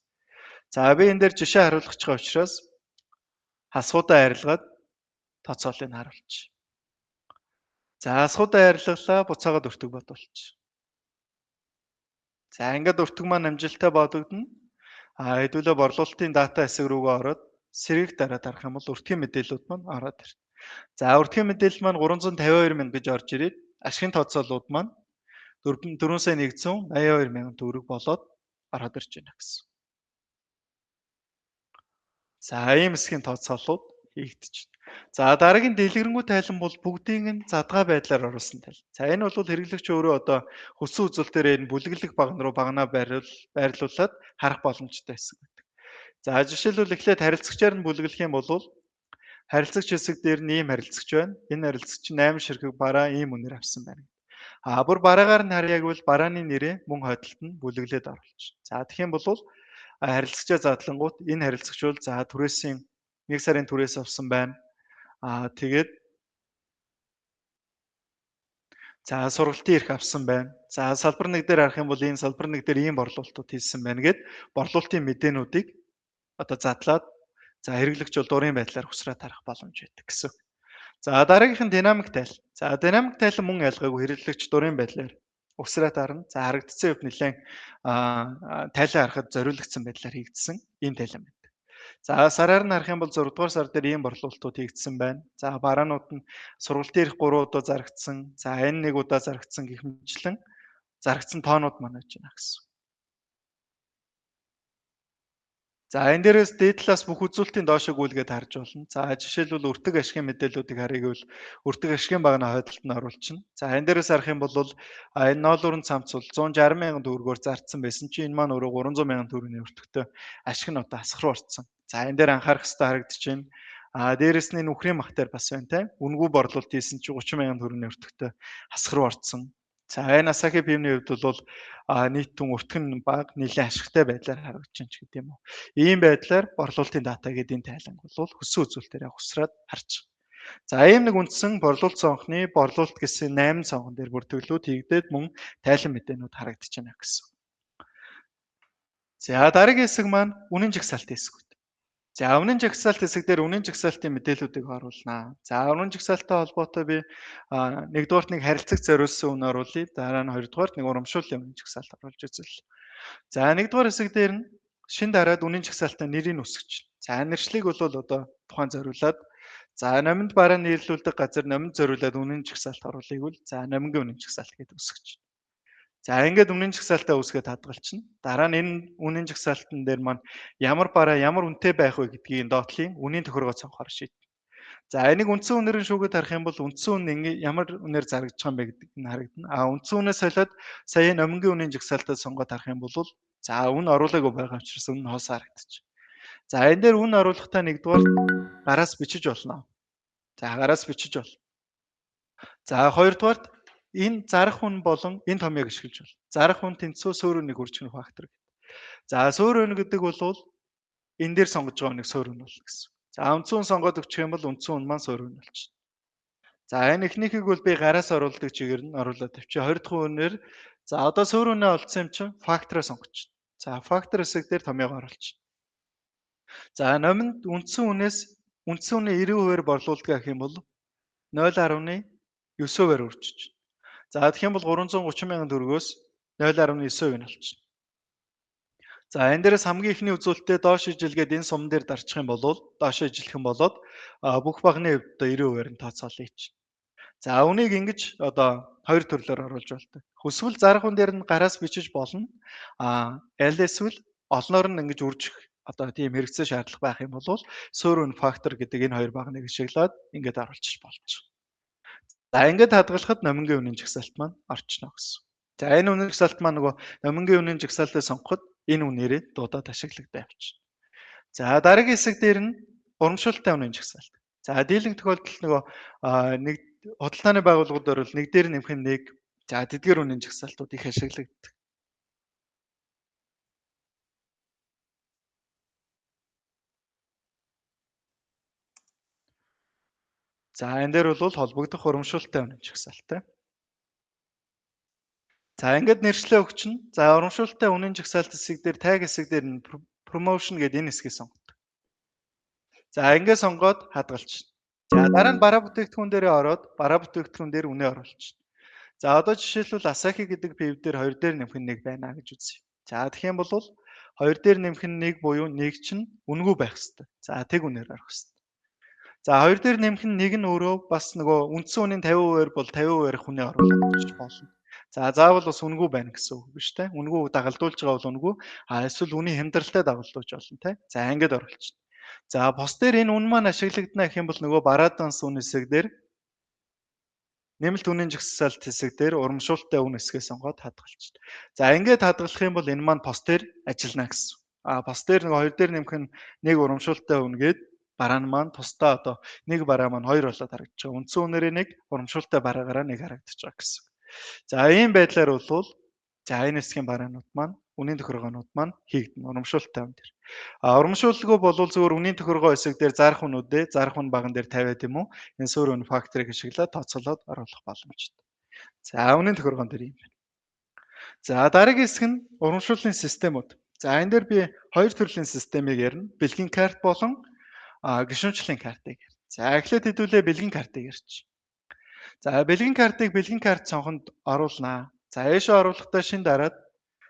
За би энэ дээр жишээ харуулах байгаа учраас хасгуудаа арилгаад тооцоолыг харуулчих. За хасгуудаа арилгалаа буцаагаад өртөг бодуулчих. За ингээд өртөг маань амжилттай бодогдно. Хэдүүлээ борлуулалтын дата хэсэг рүүгээ ороод сэргийг дараад харах юм бол өртгийн мэдээллүүд маань ороод ирнэ. За өртгийн мэдээлэл маань 352 мянга гэж орж ирээд ашигын тооцоолууд маань 4,182 мянган төгрөг болоод ороод ирж байна гэсэн. За ийм эсхийн тооцоолууд хийгдэж байна. За дараагийн дэлгэрэнгүй тайлан бол бүгдийг нь задгаа байдлаар оруулсан тайлан. За энэ бол хэрэглэгч өөрөө одоо хөссөн үзүүлэлтээр энэ бүлэглэх багн руу багнаа байрлуулад харах боломжтой хэсэг байдаг. За жишээлбэл эхлээд харилцагчаар нь бүлэглэх юм бол харилцагч хэсэг дээр нь ийм харилцагч байна. Энэ харилцагч 8 ширхэг бараа ийм үнээр авсан байна. Бүр бараагаар нь харъяг бол барааны нэрээ мөн хойдолд нь бүлэглээд оруулж. За тэгэх юм бол харилцагчаа задлангууд энэ харилцагч бол за түрээсийн 1 сарын түрээс авсан байна. Тэгээд за сургалтын эрх авсан байна. За салбар нэг дээр харах юм бол энэ салбар нэг дээр ийм борлуулалтууд хийсэн байна гэд борлуулалтын мэдээнүүдийг одоо задлаад за хэрэглэгч бол дурын байдлаар хүсрээд харах боломж байдаг гэсэн. За дараагийнх нь динамик тайл. За динамик тайл мөн ялгаагүй хэрэглэгч дурын байдлаар өсрээд харна. За харагдсан үед нэлээд тайлаа харахад зориулагдсан байдлаар хийгдсэн ийм тайлан байна. За сараар нь харах юм бол 6 дугаар сар дээр ийм борлуулалтууд хийгдсэн байна. За бараанууд нь сургалтын эрх 3 удаа зарагдсан. За энэ 1 удаа зарагдсан гэх мэтлэн зарагдсан тоонууд маань байж байна гэсэн. За энэ дээрээс дээд талаас бүх үзүүлэлтийн доошог үлгээд харж болно. За жишээлбэл өртөг ашигын мэдээллүүдийг харъя гэвэл өртөг ашигын багны хойдолд нь оруулчихна. За энэ дээрээс харах юм бол энэ ноолуурын цамц бол 160 мянган төгрөгөөр зардсан байсан чинь энэ маань өөрөө 300 мянган төгрөгийн өртөгтэй ашиг нь одоо хасах руу орцсон. За энэ дээр анхаарах хэрэгтэй харагдаж байна. Дээрээс нь нүхрийн мах дээр бас байна те. Үнгүй борлуулалт хийсэн чинь 30 мянган төгрөгийн өртөгтэй хасах руу орцсон. За энэ Асаки пивний хувьд бол нийт түн өртгөх нь бага нэлээд ашигтай байдлаар харагдаж байна ч гэдэг юм уу. Ийм байдлаар борлуулалтын дата гэдэг энэ тайланг бол хөссөн үзүүлэлтээр ухсраад харж. За ийм нэг үндсэн борлуулалт цонхны борлуулалт гэсэн 8 цонхон дээр бүртгэлүүд хийгдээд мөн тайлан мэдээнүүд харагдаж байна гэсэн. За дараагийн хэсэг маань үнэн жагсаалтын хэсэг. За үнэн жагсаалт хэсэг дээр үнэн жагсаалтын мэдээллүүдийг оруулнаа. За үнэн жагсаалттай холбоотой би нэгдүгээрт нэг харилцагч зориулсан үнэ оруулъя. Дараа нь хоёрдугаарт нэг урамшууллын үнэн жагсаалт оруулж үзэл. За нэгдүгээр хэсэг дээр нь шин дараад үнэн жагсаалтын нэрийг үсгэж. За нэршлиг бол одоо тухайн зориулаад за номинд бараа нийлүүлдэг газар номинд зориулаад үнэн жагсаалт оруулъя гэвэл за номингийн үнэн жагсаалт гэдэг үсгэж. За ингээд үнэн жагсаалтаа үсгээд хадгалчихна. Дараа нь энэ үнэн жагсаалтан дээр маань ямар бараа ямар үнэтэй байх вэ гэдгийг доотлын үнийн тохиргоо цонхоор шийднэ. За энийг үндсэн үнээрээ шүүгээд харах юм бол үндсэн үн ямар үнээр зарагдж байгаа юм бэ гэдэг нь харагдана. Үндсэн үнээс солиод сая номингийн үнийн жагсаалтаа сонгоод харах юм бол за үн оруулаагүй байгаа учраас үн хоос харагдчих. За энэ дээр үн оруулахдаа нэгдүгээр гараас бичиж болно. За гараас бичиж болно. За хоёрдугаарт энэ зарах хүн болон энэ томьёог ашиглаж байна. Зарах хүн тэнцүү суурь үнийг үржих фактор гэдэг. За суурь үн гэдэг бол энэ дээр сонгож байгаа нэг суурь үн бол гэсэн. За үндсэн сонгоод өгчих юм бол үндсэн үн маань суурь үн болчихно. За энэ эхнийхийг бол би гараас оруулдаг чигээр нь оруулаад тавьчих. Хоёр дахь үнээр за одоо суурь үнэ олдсон юм чинь фактороо сонгоч. За фактор хэсэг дээр томьёог оруулчих. За номинд үндсэн үнээс үндсэн үнэ 90% борлуулдаг гэх юм бол 0.9%-аар үржиж. За тэгэх юм бол 330 мянган төгрөгөөс 0.9% нь олчихно. За энэ дээрээс хамгийн ихний үзүүлэлтээ доош ижилгээд энэ сум дээр дарчих юм бол доош ижилхэн болоод бүх багны хувьд 90%-аар нь тооцоолъё гэж. За үнийг ингэж одоо хоёр төрлөөр оруулж болдог. Хүсвэл зарах хүн дээр нь гараас бичиж болно. Аль эсвэл олноор нь ингэж үржих одоо тийм хэрэгцээ шаардлага байх юм бол суурь үн фактор гэдэг энэ хоёр багныг ашиглаад ингэж оруулчих болж. За ингээд хадгалахад номингийн үнийн жагсаалт маань орчихно гэсэн. За энэ үнийн жагсаалт маань нөгөө номингийн үнийн жагсаалтыг сонгоход энэ үнээрээ дуудаад ашиглагдаа явчихна. За дараагийн хэсэг дээр нь урамшуулалттай үнийн жагсаалт. За дийлэнх тохиолдолд нөгөө нэг худалдааны байгууллагуудаар бол нэг дээр нэмэх нь нэг за тэдгээр үнийн жагсаалтууд их ашиглагддаг. За энэ дээр бол холбогдох урамшуултай үнийн жагсаалтай. За ингээд нэршлээ өгч нь за урамшуултай үнийн жагсаалт хэсэг дээр tag хэсэг дээр нь promotion гэдэг энэ хэсгийг сонгодог. За ингээд сонгоод хадгалчихна. За дараа нь бараа бүтээгдэхүүн дээрээ ороод бараа бүтээгдэхүүн дээр үнэ оруулчихна. За одоо жишээлбэл Asahi гэдэг пив дээр 2 дээр нэмэх нь 1 байна гэж үзье. За тэгэх юм бол 2 дээр нэмэх нь 1 буюу 1 чинь үнэгүй байх хэвээр. За тэг үнээр орох хэвээр. За 2 дээр нэмэх нь 1 нь өөрөө бас нөгөө үндсэн үнийн 50% бол 50% хүнээ оруулах гэж болно. За заавал бас үнэгүй байна гэсэн үг биш те. Үнэгүй дагалдуулж байгаа бол үнэгүй. Эсвэл үнийн хямдралтай дагалдуулж болно те. За ингэж оруулчихна. За бос дээр энэ үн маань ашиглагдана гэх юм бол нөгөө барааданс үн хэсэг дээр нэмэлт үнийн жагсаалт хэсэг дээр урамшуултай үн хэсгээ сонгоод хадгалчихна. За ингээд хадгалах юм бол энэ маань пост дээр ажиллана гэсэн. Пост дээр нэг 2 дээр нэмэх нь нэг урамшуултай үн гээд бараа нь маань тусдаа одоо нэг бараа маань 2 болоод харагдаж байгаа. Үндсэн үнээрээ нэг урамшуултай бараагаараа нэг харагдаж байгаа гэсэн. За ийм байдлаар бол за энэ хэсгийн бараанууд маань үнийн тохиргоонууд маань хийгдэнэ урамшуултай үн дээр. Урамшуулалгүй болвол зөвхөн үнийн тохиргоо хэсэг дээр зарах үнүүдээ зарах үн баган дээр тавиад юм уу энэ суурь үн факторыг ашиглаад тооцоолоод оруулах боломжтой. За үнийн тохиргоон дээр юм байна. За дараагийн хэсэг нь урамшууллын системүүд. За энэ дээр би хоёр төрлийн системийг ярина. Бэлгийн карт болон гишүүнчлийн картыг. За эхлээд хэдүүлээ бэлгийн картыг ярьчих. За бэлгийн картыг бэлгийн карт цонхонд оруулнаа. За ээшээ оруулахдаа шин дараад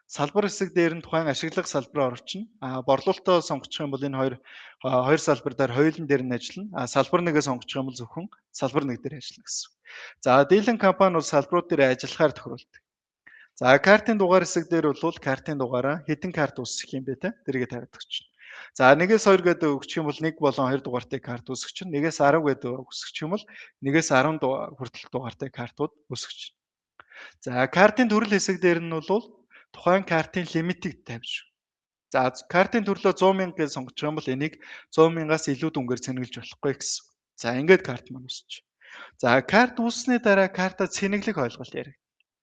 салбар хэсэг дээр нь тухайн ашиглах салбараа орчино. Борлуулалтаа сонгочих юм бол энэ хоёр салбар дээр хоёулын дээр нь ажиллана. Салбар нэгээ сонгочих юм бол зөвхөн салбар нэг дээр ажиллана гэсэн. За дийлэн компани бол салбарууд дээр ажиллахаар тохируулдаг. За картын дугаар хэсэг дээр бол картын дугаараа хэдэн карт үүсгэх юм бэ те? Тэргээ тавиад өгч. За 1-ээс 2 гэдэг өгчих юм бол 1 болон 2 дугаартай карт үүсгэж чинь 1-ээс 10 гэдэг үүсгэж юм бол 1-ээс 10 хүртэл дугаартай картууд үүсгэж. За картын төрөл хэсэг дээр нь бол тухайн картын лимитийг тавьж. За картын төрлөө 100 мянга гэж сонгочих юм бол энийг 100 мянгаас илүү дүнгээр цэнгэлж болохгүй гэсэн. За ингээд карт маань үүсч. За карт үүссний дараа карта цэнэглэх ойлголт яриг.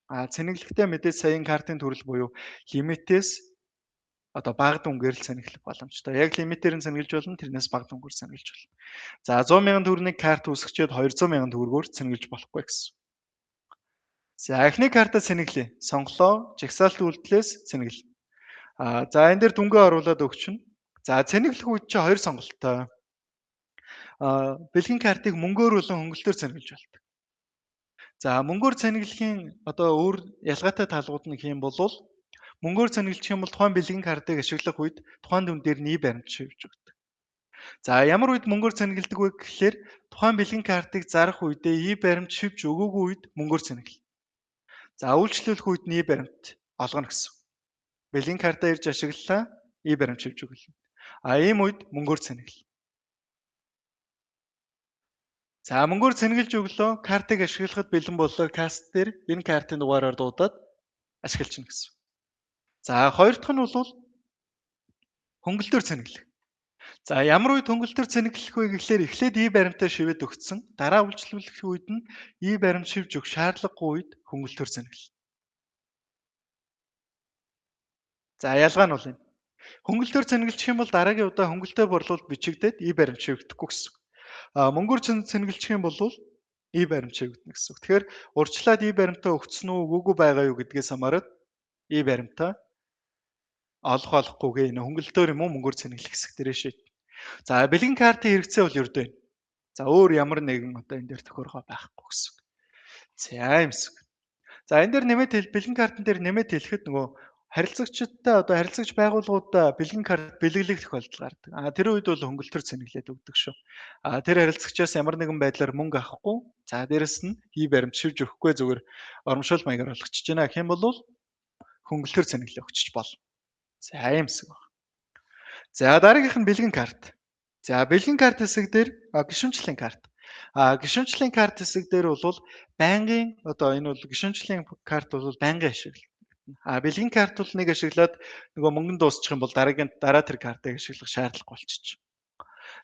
Цэнэглэхдээ мэдээж саяын картын төрөл буюу лимитээс одоо бага дүнгээр л цэнэглэх боломжтой. Яг лимитээр нь цэнгэлж болно, тэрнээс бага дүнгээр цэнгэлж болно. За 100 мянган төгрөгийн карт үүсгэчээд 200 мянган төгрөгөөр цэнгэлж болохгүй гэсэн. За эхний картаа цэнэглэе. Сонголоо, жагсаалт үйлдэлээс цэнэглэ. За энэ дээр дүнгээ оруулаад өгчнө. За цэнэглэх үед чи хоёр сонголттой. Бэлгийн картыг мөнгөөр болон хөнгөлтөөр цэнэглэж болдог. За мөнгөөр цэнэглэхийн одоо өөр ялгаатай талууд нь хэм бол мөнгөөр цэнэглэх юм бол тухайн бэлгийн картыг ашиглах үед тухайн дүн дээр нь баримт шивж өгдөг. За ямар үед мөнгөөр цэнэглэдэг вэ гэхээр тухайн бэлгийн картыг зарах үедээ баримт шивж өгөөгүй үед мөнгөөр цэнэглэ. За үйлчлүүлэх үед нь баримт олгоно гэсэн. Бэлгийн картаа ирж ашиглалаа, баримт шивж өгөлнө. Ийм үед мөнгөөр цэнэглэ. За мөнгөөр цэнэглэж өглөө картыг ашиглахад бэлэн боллоо каст дээр энэ картын дугаараар дуудаад ашиглаж гэнэ гэсэн. За хоёр дахь нь бол хөнгөлтөөр цэнэглэх. За ямар үед хөнгөлтөөр цэнэглэх вэ гэхлээр эхлээд баримтаа шивээд өгсөн. Дараа үйлчлүүлэх үед нь баримт шивж өгөх шаардлагагүй үед хөнгөлтөөр цэнэглэ. За ялгаа нь бол энэ. Хөнгөлтөөр цэнэглэх юм бол дараагийн удаа хөнгөлтөө борлуулалт бичигдээд баримт шивэгдэхгүй гэсэн. Мөнгөөр цэнэглэх юм бол баримт шивэгдэнэ гэсэн. Тэгэхээр урьдчилаад баримтаа өгсөн үү, үгүй байгаа юу гэдгээс хамаарат баримтаа олох олохгүйгээ энэ хөнгөлтөөр юм уу мөнгөөр цэнэглэх хэсэг дээрээ шийднэ. За бэлгийн картын хэрэгцээ бол ердөө байна. За өөр ямар нэгэн одоо энэ дээр тохиоргоо байхгүй гэсэн. За юмсэг. За энэ дээр нэмээд бэлгийн картн дээр нэмээд хэлэхэд нөгөө харилцагчдтай одоо харилцагч байгууллагуудаа бэлгийн карт бэлгэлэх тохиолдол гардаг. Тэр үед бол хөнгөлтөр цэнэглээд өгдөг шүү. Тэр харилцагчаас ямар нэгэн байдлаар мөнгө авахгүй. За дээрэс нь баримт шивж өгөхгүй зүгээр оромшуул маягаар болгочихж байна гэх юм бол хөнгөлтөр цэнэглээ өгчих болно. За юмсэг баг. За дараагийнх нь бэлгийн карт. За бэлгийн карт хэсэг дээр гишүүнчлийн карт. Гишүүнчлийн карт хэсэг дээр бол байнгын одоо энэ бол гишүүнчлийн карт бол байнгын ашиглагдана. Бэлгийн карт бол нэг ашиглаад нөгөө мөнгө дуусчих юм бол дараа тэр картыг ашиглах шаардлага болчих.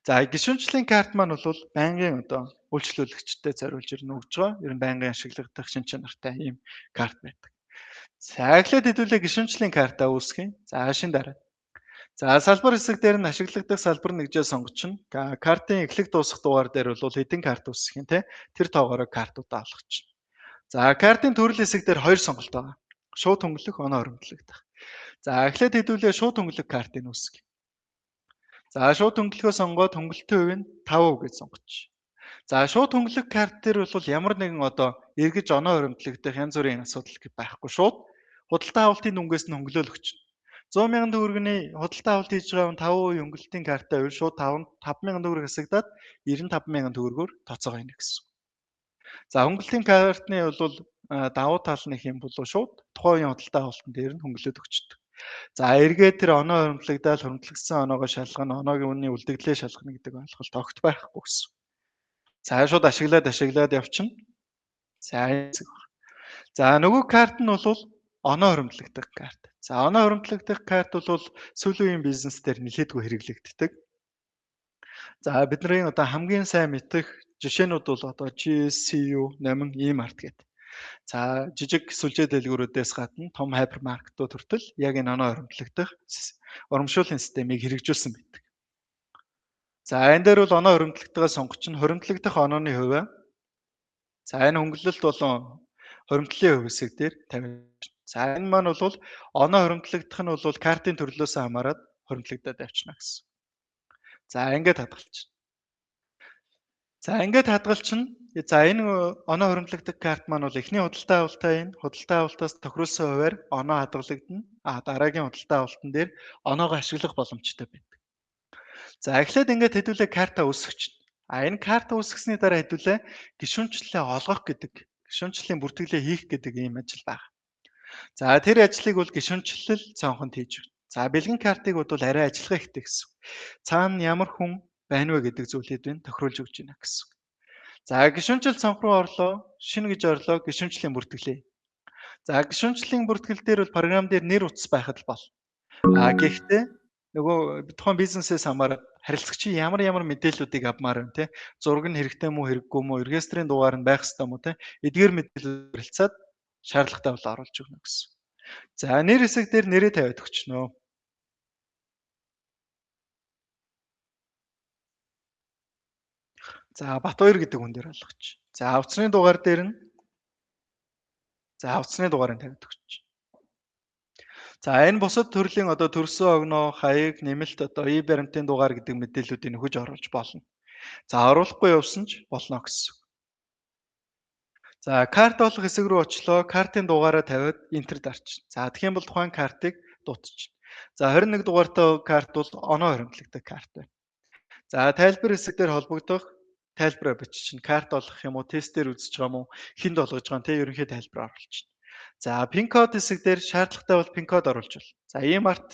За гишүүнчлийн карт маань бол байнгын үйлчлүүлэгчдэд зориулж ирнэ өгж байгаа. Ер нь байнгын ашиглагдах шин чанартай ийм карт байдаг. За эхлээд хэдүүлээ гишүүнчлийн картаа үүсгэн. За шин дараа. За салбар хэсэг дээр нь ашиглагдах салбар нэгжээ сонгочихно. Картын эхлэх дуусах дугаар дээр бол хэдэн карт үүсэх юм те. Тэр тоогоороо картуудаа олгочихно. За картын төрөл хэсэг дээр хоёр сонголт байгаа. Шууд хөнгөлөх, оноо хөрөнгөлөгдөх. За эхлээд хэдүүлээ шууд хөнгөлөх картыг үүсгэх. За шууд хөнгөлөхөө сонгоод хөнгөлөлтийн хувийг нь 5% гэж сонгочих. За шууд хөнгөлөх карт дээр бол ямар нэгэн эргэж оноо хөрөнгөлөгдөх янз бүрийн асуудал байхгүй шууд худалдаа авалтын дүнгээс нь хөнгөлөөл өгч. 100,000 төгрөгийн худалдаа авалт хийж байгаа хүн 5% хөнгөлөлтийн картаа байвал шууд 5,000 төгрөг хасагдаад 95,000 төгрөгөөр тооцоогоо хийнэ гэсэн. За хөнгөлөлтийн картны бол давуу тал нь их юм бол шууд тухайн үеийн худалдаа авалтан дээр нь хөнгөлөөд өгчдөг. За эргээд тэр оноо хөрөнгөлөгдөөл хөрөнгөлөгдсөн оноогоо шалгана, оноогийн үнийн үлдэгдлээ шалгана гэдэг ойлголт огт байхгүй гэсэн. За шууд ашиглаад явчихна. За нөгөө карт нь бол оноо хөрөнгөлөгдөх карт. За оноо хөрөнгөлөгдөх карт бол сүүлийн үеийн бизнес дээр нэлээдгүй хэрэглэгддэг. За бидний хамгийн сайн мэдэх жишээнүүд бол GSCU 8 E-Mart гэдэг. За жижиг сүлжээ дэлгүүрүүдээс гадна том хайпермаркетууд хүртэл яг энэ оноо хөрөнгөлөгдөх урамшууллын системийг хэрэгжүүлсэн байдаг. За энэ дээр бол оноо хөрөнгөлөгдөхөө сонгочихно. Хөрөнгөлөгдөх онооны хувь. За энэ хөнгөлөлт болон хөрөнгөлийн хувь хэсэг дээр тавьж. За энэ маань бол оноо хөрөнгөлөгдөх нь бол картын төрлөөс хамаарат хөрөнгөлөгдөд явчихна гэсэн. За ингээд хадгалчихна. За ингээд хадгалчихна. За энэ оноо хөрөнгөлөгдөх карт маань бол эхний худалдаа авалтаас тохируулсан хувиар оноо хадгалагдана. Дараагийн худалдаа авалтан дээр оноогоо ашиглах боломжтой байдаг. За эхлээд ингээд хэдүүлээ картаа үүсгэчихнэ. Энэ карта үүсгэсний дараа хэдүүлээ гишүүнчлэлээ олгох гэдэг, гишүүнчлэлийн бүртгэлээ хийх гэдэг ийм ажил байна. За тэр ажлыг бол гишүүнчлэл цаанханд хийж байна. За бэлгэн картыг бол арай ажиллагаа ихтэй гэсэн. Цаана ямар хүн байна вэ гэдэг зүйлийг тохируулж өгч байна гэсэн. За гишүүнчлэл цонх руу орлоо, шинэ гэж орлоо, гишүүнчлэлийн бүртгэлээ. За гишүүнчлэлийн бүртгэл дээр бол програм дээр нэр утас байхад л бол. Гэхдээ нөгөө тухайн бизнесээс хамаарат харилцагчийн ямар мэдээллүүдийг авмаар байна те. Зураг нь хэрэгтэй мүү хэрэггүй мүү, регистрийн дугаар нь байх ёстой мүү те. Эдгээр мэдээлэл харилцаад шаардлагатай бол оруулж өгнө гэсэн. За нэр хэсэг дээр нэрээ тавиад өгчнөө. За Батбаяр гэдэг хүн дээр болгоч. За утасны дугаар дээр нь утасны дугаарыг тавиад өгч. За энэ бусад төрлийн төрсөн огноо, хаяг, нэмэлт ий баримтын дугаар гэдэг мэдээллүүдийг нөхөж оруулж болно. За оруулахгүй явсан ч болно гэсэн. За карт олох хэсэг рүү очлоо, картын дугаараа тавиад энтер дарч. За тэгэх юм бол тухайн картыг дуутчих. За 21 дугаартай карт бол оноо хөрөнгөлөгдөх карт байна. За тайлбар хэсэг дээр холбогдох тайлбараа бичиж, карт олох юм уу, тестээр үзэж байгаа юм уу, хинд олгож байгаа нь те ерөнхий тайлбар оруулж. За пин код хэсэг дээр шаардлагатай бол пин код оруулж байна. За E-Mart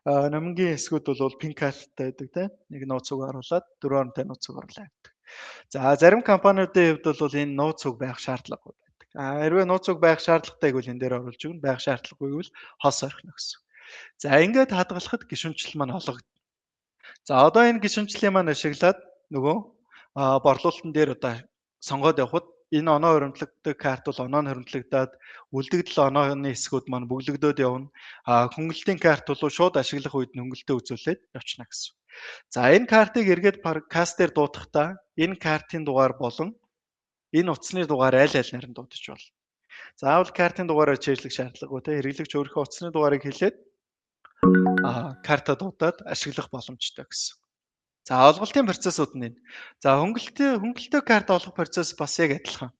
номингийн хэсгүүд бол пин кодтай байдаг те. Нэг нууцыг оруулаад 4 оронтой нууцыг оруулаад авдаг. За зарим компаниудын хувьд бол энэ нууцуг байх шаардлагагүй байдаг. Хэрвээ нууцуг байх шаардлагатай гэвэл энэ дээр оруулж өгнө, байх шаардлагагүй гэвэл хос орхино гэсэн. За ингээд хадгалахад гишүүнчлэл маань олгогдно. За одоо энэ гишүүнчлийн маань ашиглаад нөгөө борлуулалтын дээр сонгоод явхад энэ оноо хөрөнгөлөгдөх карт бол оноо нь хөрөнгөлөгдөд үлдэгдэл онооны хэсгүүд маань бүглэгдөөд явна. Хөнгөлөлтийн карт бол шууд ашиглах үед хөнгөлөлтөө үзүүлээд явчихна гэсэн. За энэ картыг эргээд каст дээр дуудахдаа энэ картын дугаар болон энэ утасны дугаар аль алинаар нь дуудаж болно. Заавал картын дугаараар чийжлэх шаардлагагүй те. Хэрэглэгч өөрийнхөө утасны дугаарыг хэлээд карта дуудаад ашиглах боломжтой гэсэн. За олголтын процессууд нь энэ. За хөнгөлөлтөө карт олох процесс бас яг адилхан.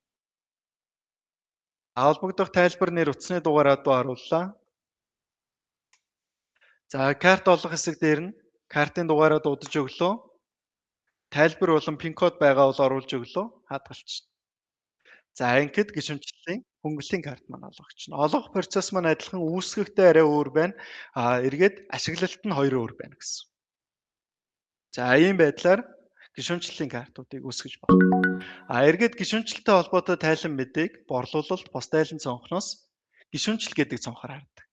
Холбогдох тайлбар нэр утасны дугаараа орууллаа. За карт олох хэсэг дээр нь картын дугаараа дуудаж өглөө. Тайлбар болон пин код байгаа бол оруулж өглөө. Хадгалчихна. За ингээд гишүүнчлэлийн хөнгөлөлтийн карт маань олгогчно. Олгох процесс маань адилхан, үүсгэхдээ арай өөр байна. Эргээд ашиглалт нь хоёр өөр байна гэсэн. За ийм байдлаар гишүүнчлэлийн картуудыг үүсгэж болно. Эргээд гишүүнчлэлтэй холбоотой тайлан мэдээг борлуулалт, бус тайлан цонхноос гишүүнчлэл гэдэг цонхоор хардаг.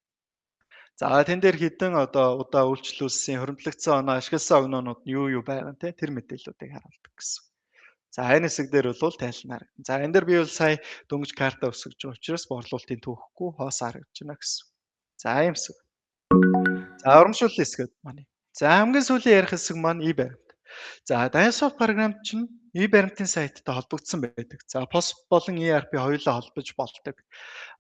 За тэн дээр хідэн одоо удаа үйлчлүүлсэн, хоригдлогдсон оноо ашигласан огноонууд нь юу байгаа нь тэр мэдээллүүдийг харуулдаг гэсэн. За энэ хэсэг дээр бол тайлбар. За энэ дээр би бол сая дөнгөж карта өсгөж байгаа учраас борлуулалтын түүхгүй хоос харагдаж байна гэсэн. За ийм хэсэг. За урамшууллын хэсгэд маань. За хамгийн сүүлийн ярих хэсэг маань e-баримт. За Dynsoft програм чинь e-баримтын сайттай холбогдсон байдаг. За POS болон ERP хоёулаа холбож болдог.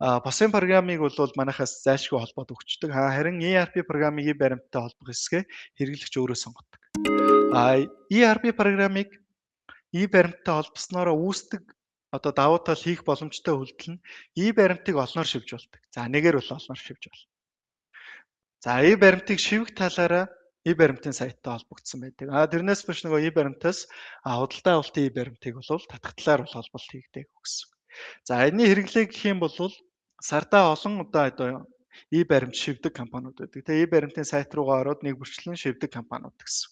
POS-ын програмыг бол манайхаас зайлшгүй холбоод өгчдөг. Харин ERP програмыг e-баримттай холбох хэсгээ хэрэглэгч өөрөө сонгодог. ERP програмыг e-баримттай холбосноор үүсдэг одоо давуу тал хийх боломжтой үйлдэл нь e-баримтыг олноор шивж болдог. За нэгээр бол олноор шивж болно. За e-баримтыг шивэх талаараа e-баримтын сайттай холбогдсон байдаг. Тэрнээс биш нөгөө e-баримтаас худалдаа авалтын e-баримтыг бол татгтлаар бол холболт хийгдэг гэсэн. За энэний хэрэглээ гэх юм бол сардаа олон удаа одоо e-баримт шивдэг компаниуд байдаг. Тэгээ e-баримтын сайт руугаа ороод нэг бүрчлэн шивдэг компаниуд гэсэн.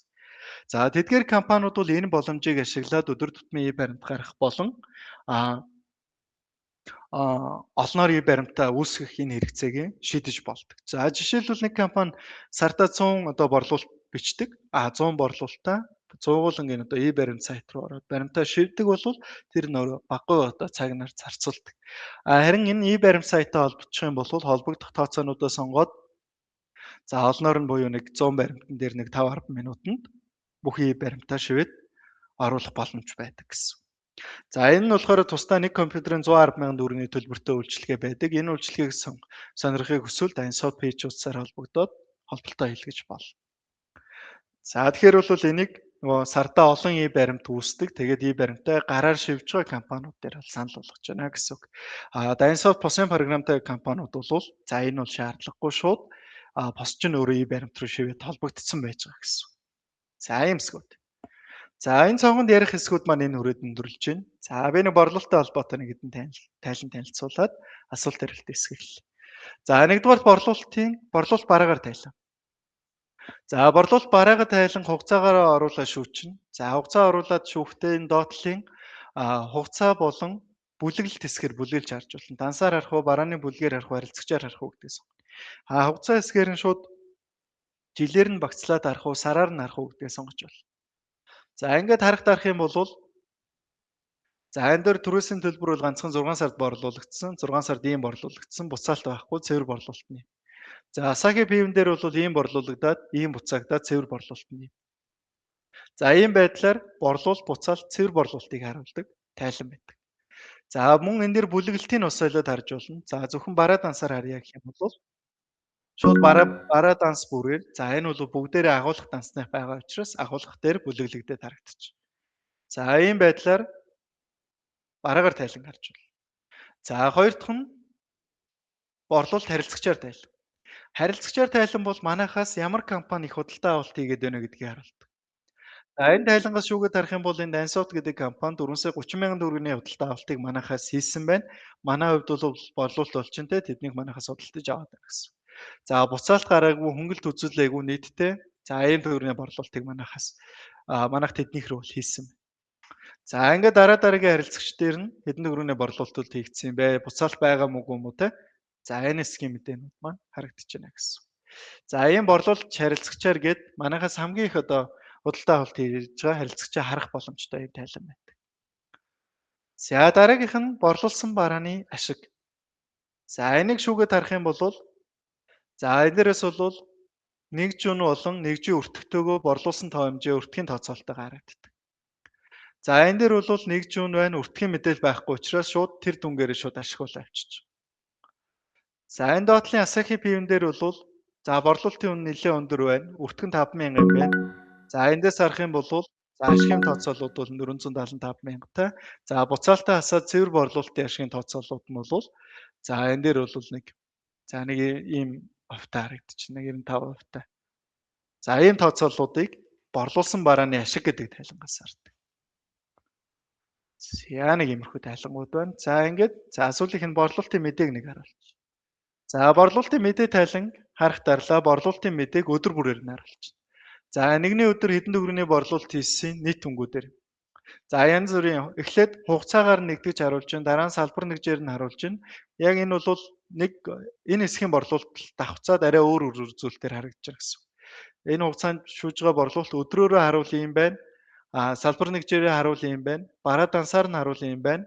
За тэдгээр компаниуд бол энэ боломжийг ашиглаад өдөр тутмын e-баримт гаргах болон олноор e-баримтаа үүсгэх энэ хэрэгцээг шийдэж болдог. За жишээлбэл нэг компани сардаа 100 одоо борлуулалт бичдэг. 100 борлуулалтаа 100-уулангийн одоо e-баримт сайт руу ороод баримтаа шивдэг бол тэр нөр баггүй одоо цагнаар зарцуулдаг. Харин энэ e-баримт сайтаа холбогдох юм бол холбогдох тооцоонуудаа сонгоод за олноор нь буюу нэг 100 баримтан дээр нэг 5-10 минутанд бүх e-баримтаа шивээд оруулах боломж байдаг гэсэн. За энэ нь болохоор тусдаа нэг компьютерын 110 мянган төгрөгийн төлбөртэй үйлчилгээ байдаг. Энэ үйлчилгээг сонирхохыг хүсвэл Dynsoft пэйж утсаар холбогдоод холболтоо хийлгэж болно. За тэгэхээр бол энийг нөгөө сардаа олон e-баримт үүсдэг. Тэгээд e-баримтаа гараар шивж байгаа компаниуд дээр санал болгож байна гэсэн үг. Dynsoft POS-ын програмтай компаниуд бол за энэ бол шаардлагагүй шууд POS ч нь өөрөө e-баримт руу шивээд холбогдсон байж байгаа гэсэн. За ийм хэсгүүд. За энэ цогонд ярих хэсгүүд маань энэ хүрээд өндөрлөж байна. За би нэг борлуулалттай холбоотой нэг хэдэн танилцуулаад асуулт хариулт хэсгэлээ. За нэгдүгээр борлуулалт бараагаар тайлан. За борлуулалт бараагаар тайлан хугацаагаар оруулаад шүүчнэ. За хугацаа оруулаад шүүхдээ энэ доотлын хугацаа болон бүлэглэлт хэсгээр бүлэглэж харж болно. Дансаар харах уу, барааны бүлгээр харах уу, харилцагчаар харах уу гэдгээс. Хугацаа хэсгээр нь шууд жилээр нь багцлаад харах уу, сараар нь харах уу гэдгээ сонгож болно. За ингээд дарах юм бол за энэ дээр түрээсийн төлбөр бол ганцхан 6 сард борлуулагдсан, 6 сард ийм борлуулагдсан, буцаалт байхгүй цэвэр борлуулалтны. За Asahi Pay-н дээр бол ийм борлуулагдаад, ийм буцаагдаад цэвэр борлуулалтны. За ийм байдлаар борлуулалт, буцаалт, цэвэр борлуулалтыг харуулдаг тайлан байдаг. За мөн энэ дээр бүлэглэлтийн ус солиод харж болно. За зөвхөн бараа дансаар харъя гэх юм бол шууд бараа данс бүрээр за энэ бол бүгдээрээ агуулгах дансны байгаа учраас агуулгах дээр бүлэглэгдээд харагдчих. За ийм байдлаар бараагаар тайлан харж байна. За хоёр дахь нь борлуулалт харилцагчаар тайлан. Харилцагчаар тайлан бол манайхаас ямар компани их худалдаа авалт хийгээд байна гэдгийг харуулдаг. За энэ тайлангаас шүүгээд харах юм бол энэ Dynsoft гэдэг компани 430 мянган төгрөгийн худалдаа авалтыг манайхаас хийсэн байна. Манай хувьд бол борлуулалт болчинтэй тэднийг манайхаас худалдаж аваад байна гэсэн. За буцаалт гараагүй хөнгөлт үзүүлээгүй нийтдээ за ийм төгрөгийн борлуулалтыг манайх тэднийх рүү хийсэн. За ингээд дараагийн харилцагч дээр нь хэдэн төгрөгийн борлуулалтууд хийгдсэн юм бэ? Буцаалт байгаа мүү те? За энэ хэсгийн мэдээнүүд маань харагдаж байна гэсэн. За ийм борлуулалт харилцагчаар гээд манайхаас хамгийн их одоо худалдаа авалт хийж байгаа харилцагчаа харах боломжтой юм тайлан байдаг. За дараагийнх нь борлуулсан барааны ашиг. За энийг шүүгээд харах юм бол за энэрэс бол нэгжүүн болон нэгжийн өртөгтэйгөө борлуулсан тоо хэмжээ өртгийн тооцоолтойгоо харагддаг. За энэ дээр бол нэгжүүн байна, өртгийн мэдээлэл байхгүй учраас шууд тэр дүнгээрээ шууд ашиглуулаа авчиж. За энэ доотлын Asahi Pay-н дээр бол за борлуулалтын үн нэлээд өндөр байна. Өртгөн 50000 юм байна. За эндээс харах юм бол за ашигын тооцоолууд бол 475 мянгатай. За буцаалтаа хасаад цэвэр борлуулалтын ашигын тооцоолууд нь бол за энэ дээр бол нэг ийм хувьтай харагдчихна 95%. За ийм тооцоолуудыг борлуулсан барааны ашиг гэдэг тайлангаас хардаг. За нэг иймэрхүү тайлангууд байна. За ингээд за сүүлийнх нь борлуулалтын мэдээг нэг харуулж. За борлуулалтын мэдээ тайлан харах дарлаа борлуулалтын мэдээг өдөр бүрээр нь харуулж. За нэгний өдөр хэдэн төгрөгийн борлуулалт хийсэн нийт түнгүүдээр. За янз бүрийн эхлээд хугацаагаар нэгтгэж харуулж байна. Дараа нь салбар нэгжээр нь харуулж байна. Яг энэ бол нэг энэ хэсгийн борлуулалт давхцаад арай өөр үзүүлэлтээр харагдаж байна гэсэн. Энэ хугацаанд шүүж байгаа борлуулалт өдрөөрөө харуул юм байна. Салбар нэгжээрээ харуул юм байна. Бараа дансаар нь харуул юм байна.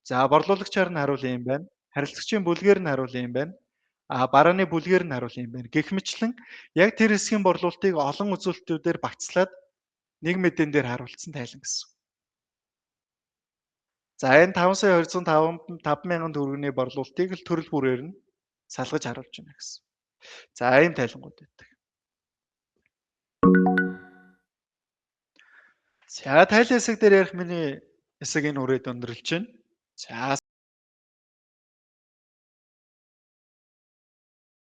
За борлуулагчаар нь харуул юм байна. Харилцагчийн бүлгээр нь харуул юм байна. Барааны бүлгээр нь харуул юм байна. Гэх мэтлэн яг тэр хэсгийн борлуулалтыг олон үзүүлэлтүүдээр багцлаад нэг мэдэн дээр харуулсан тайлан гэсэн. За энэ 5,205,000 төгрөгийн борлуулалтыг л төрөл бүрээр нь салгаж харуулж байна гэсэн. За ийм тайлангууд байдаг. За тайлан хэсэг дээр ярих миний хэсэг энэ үрээд өндөрлж байна. За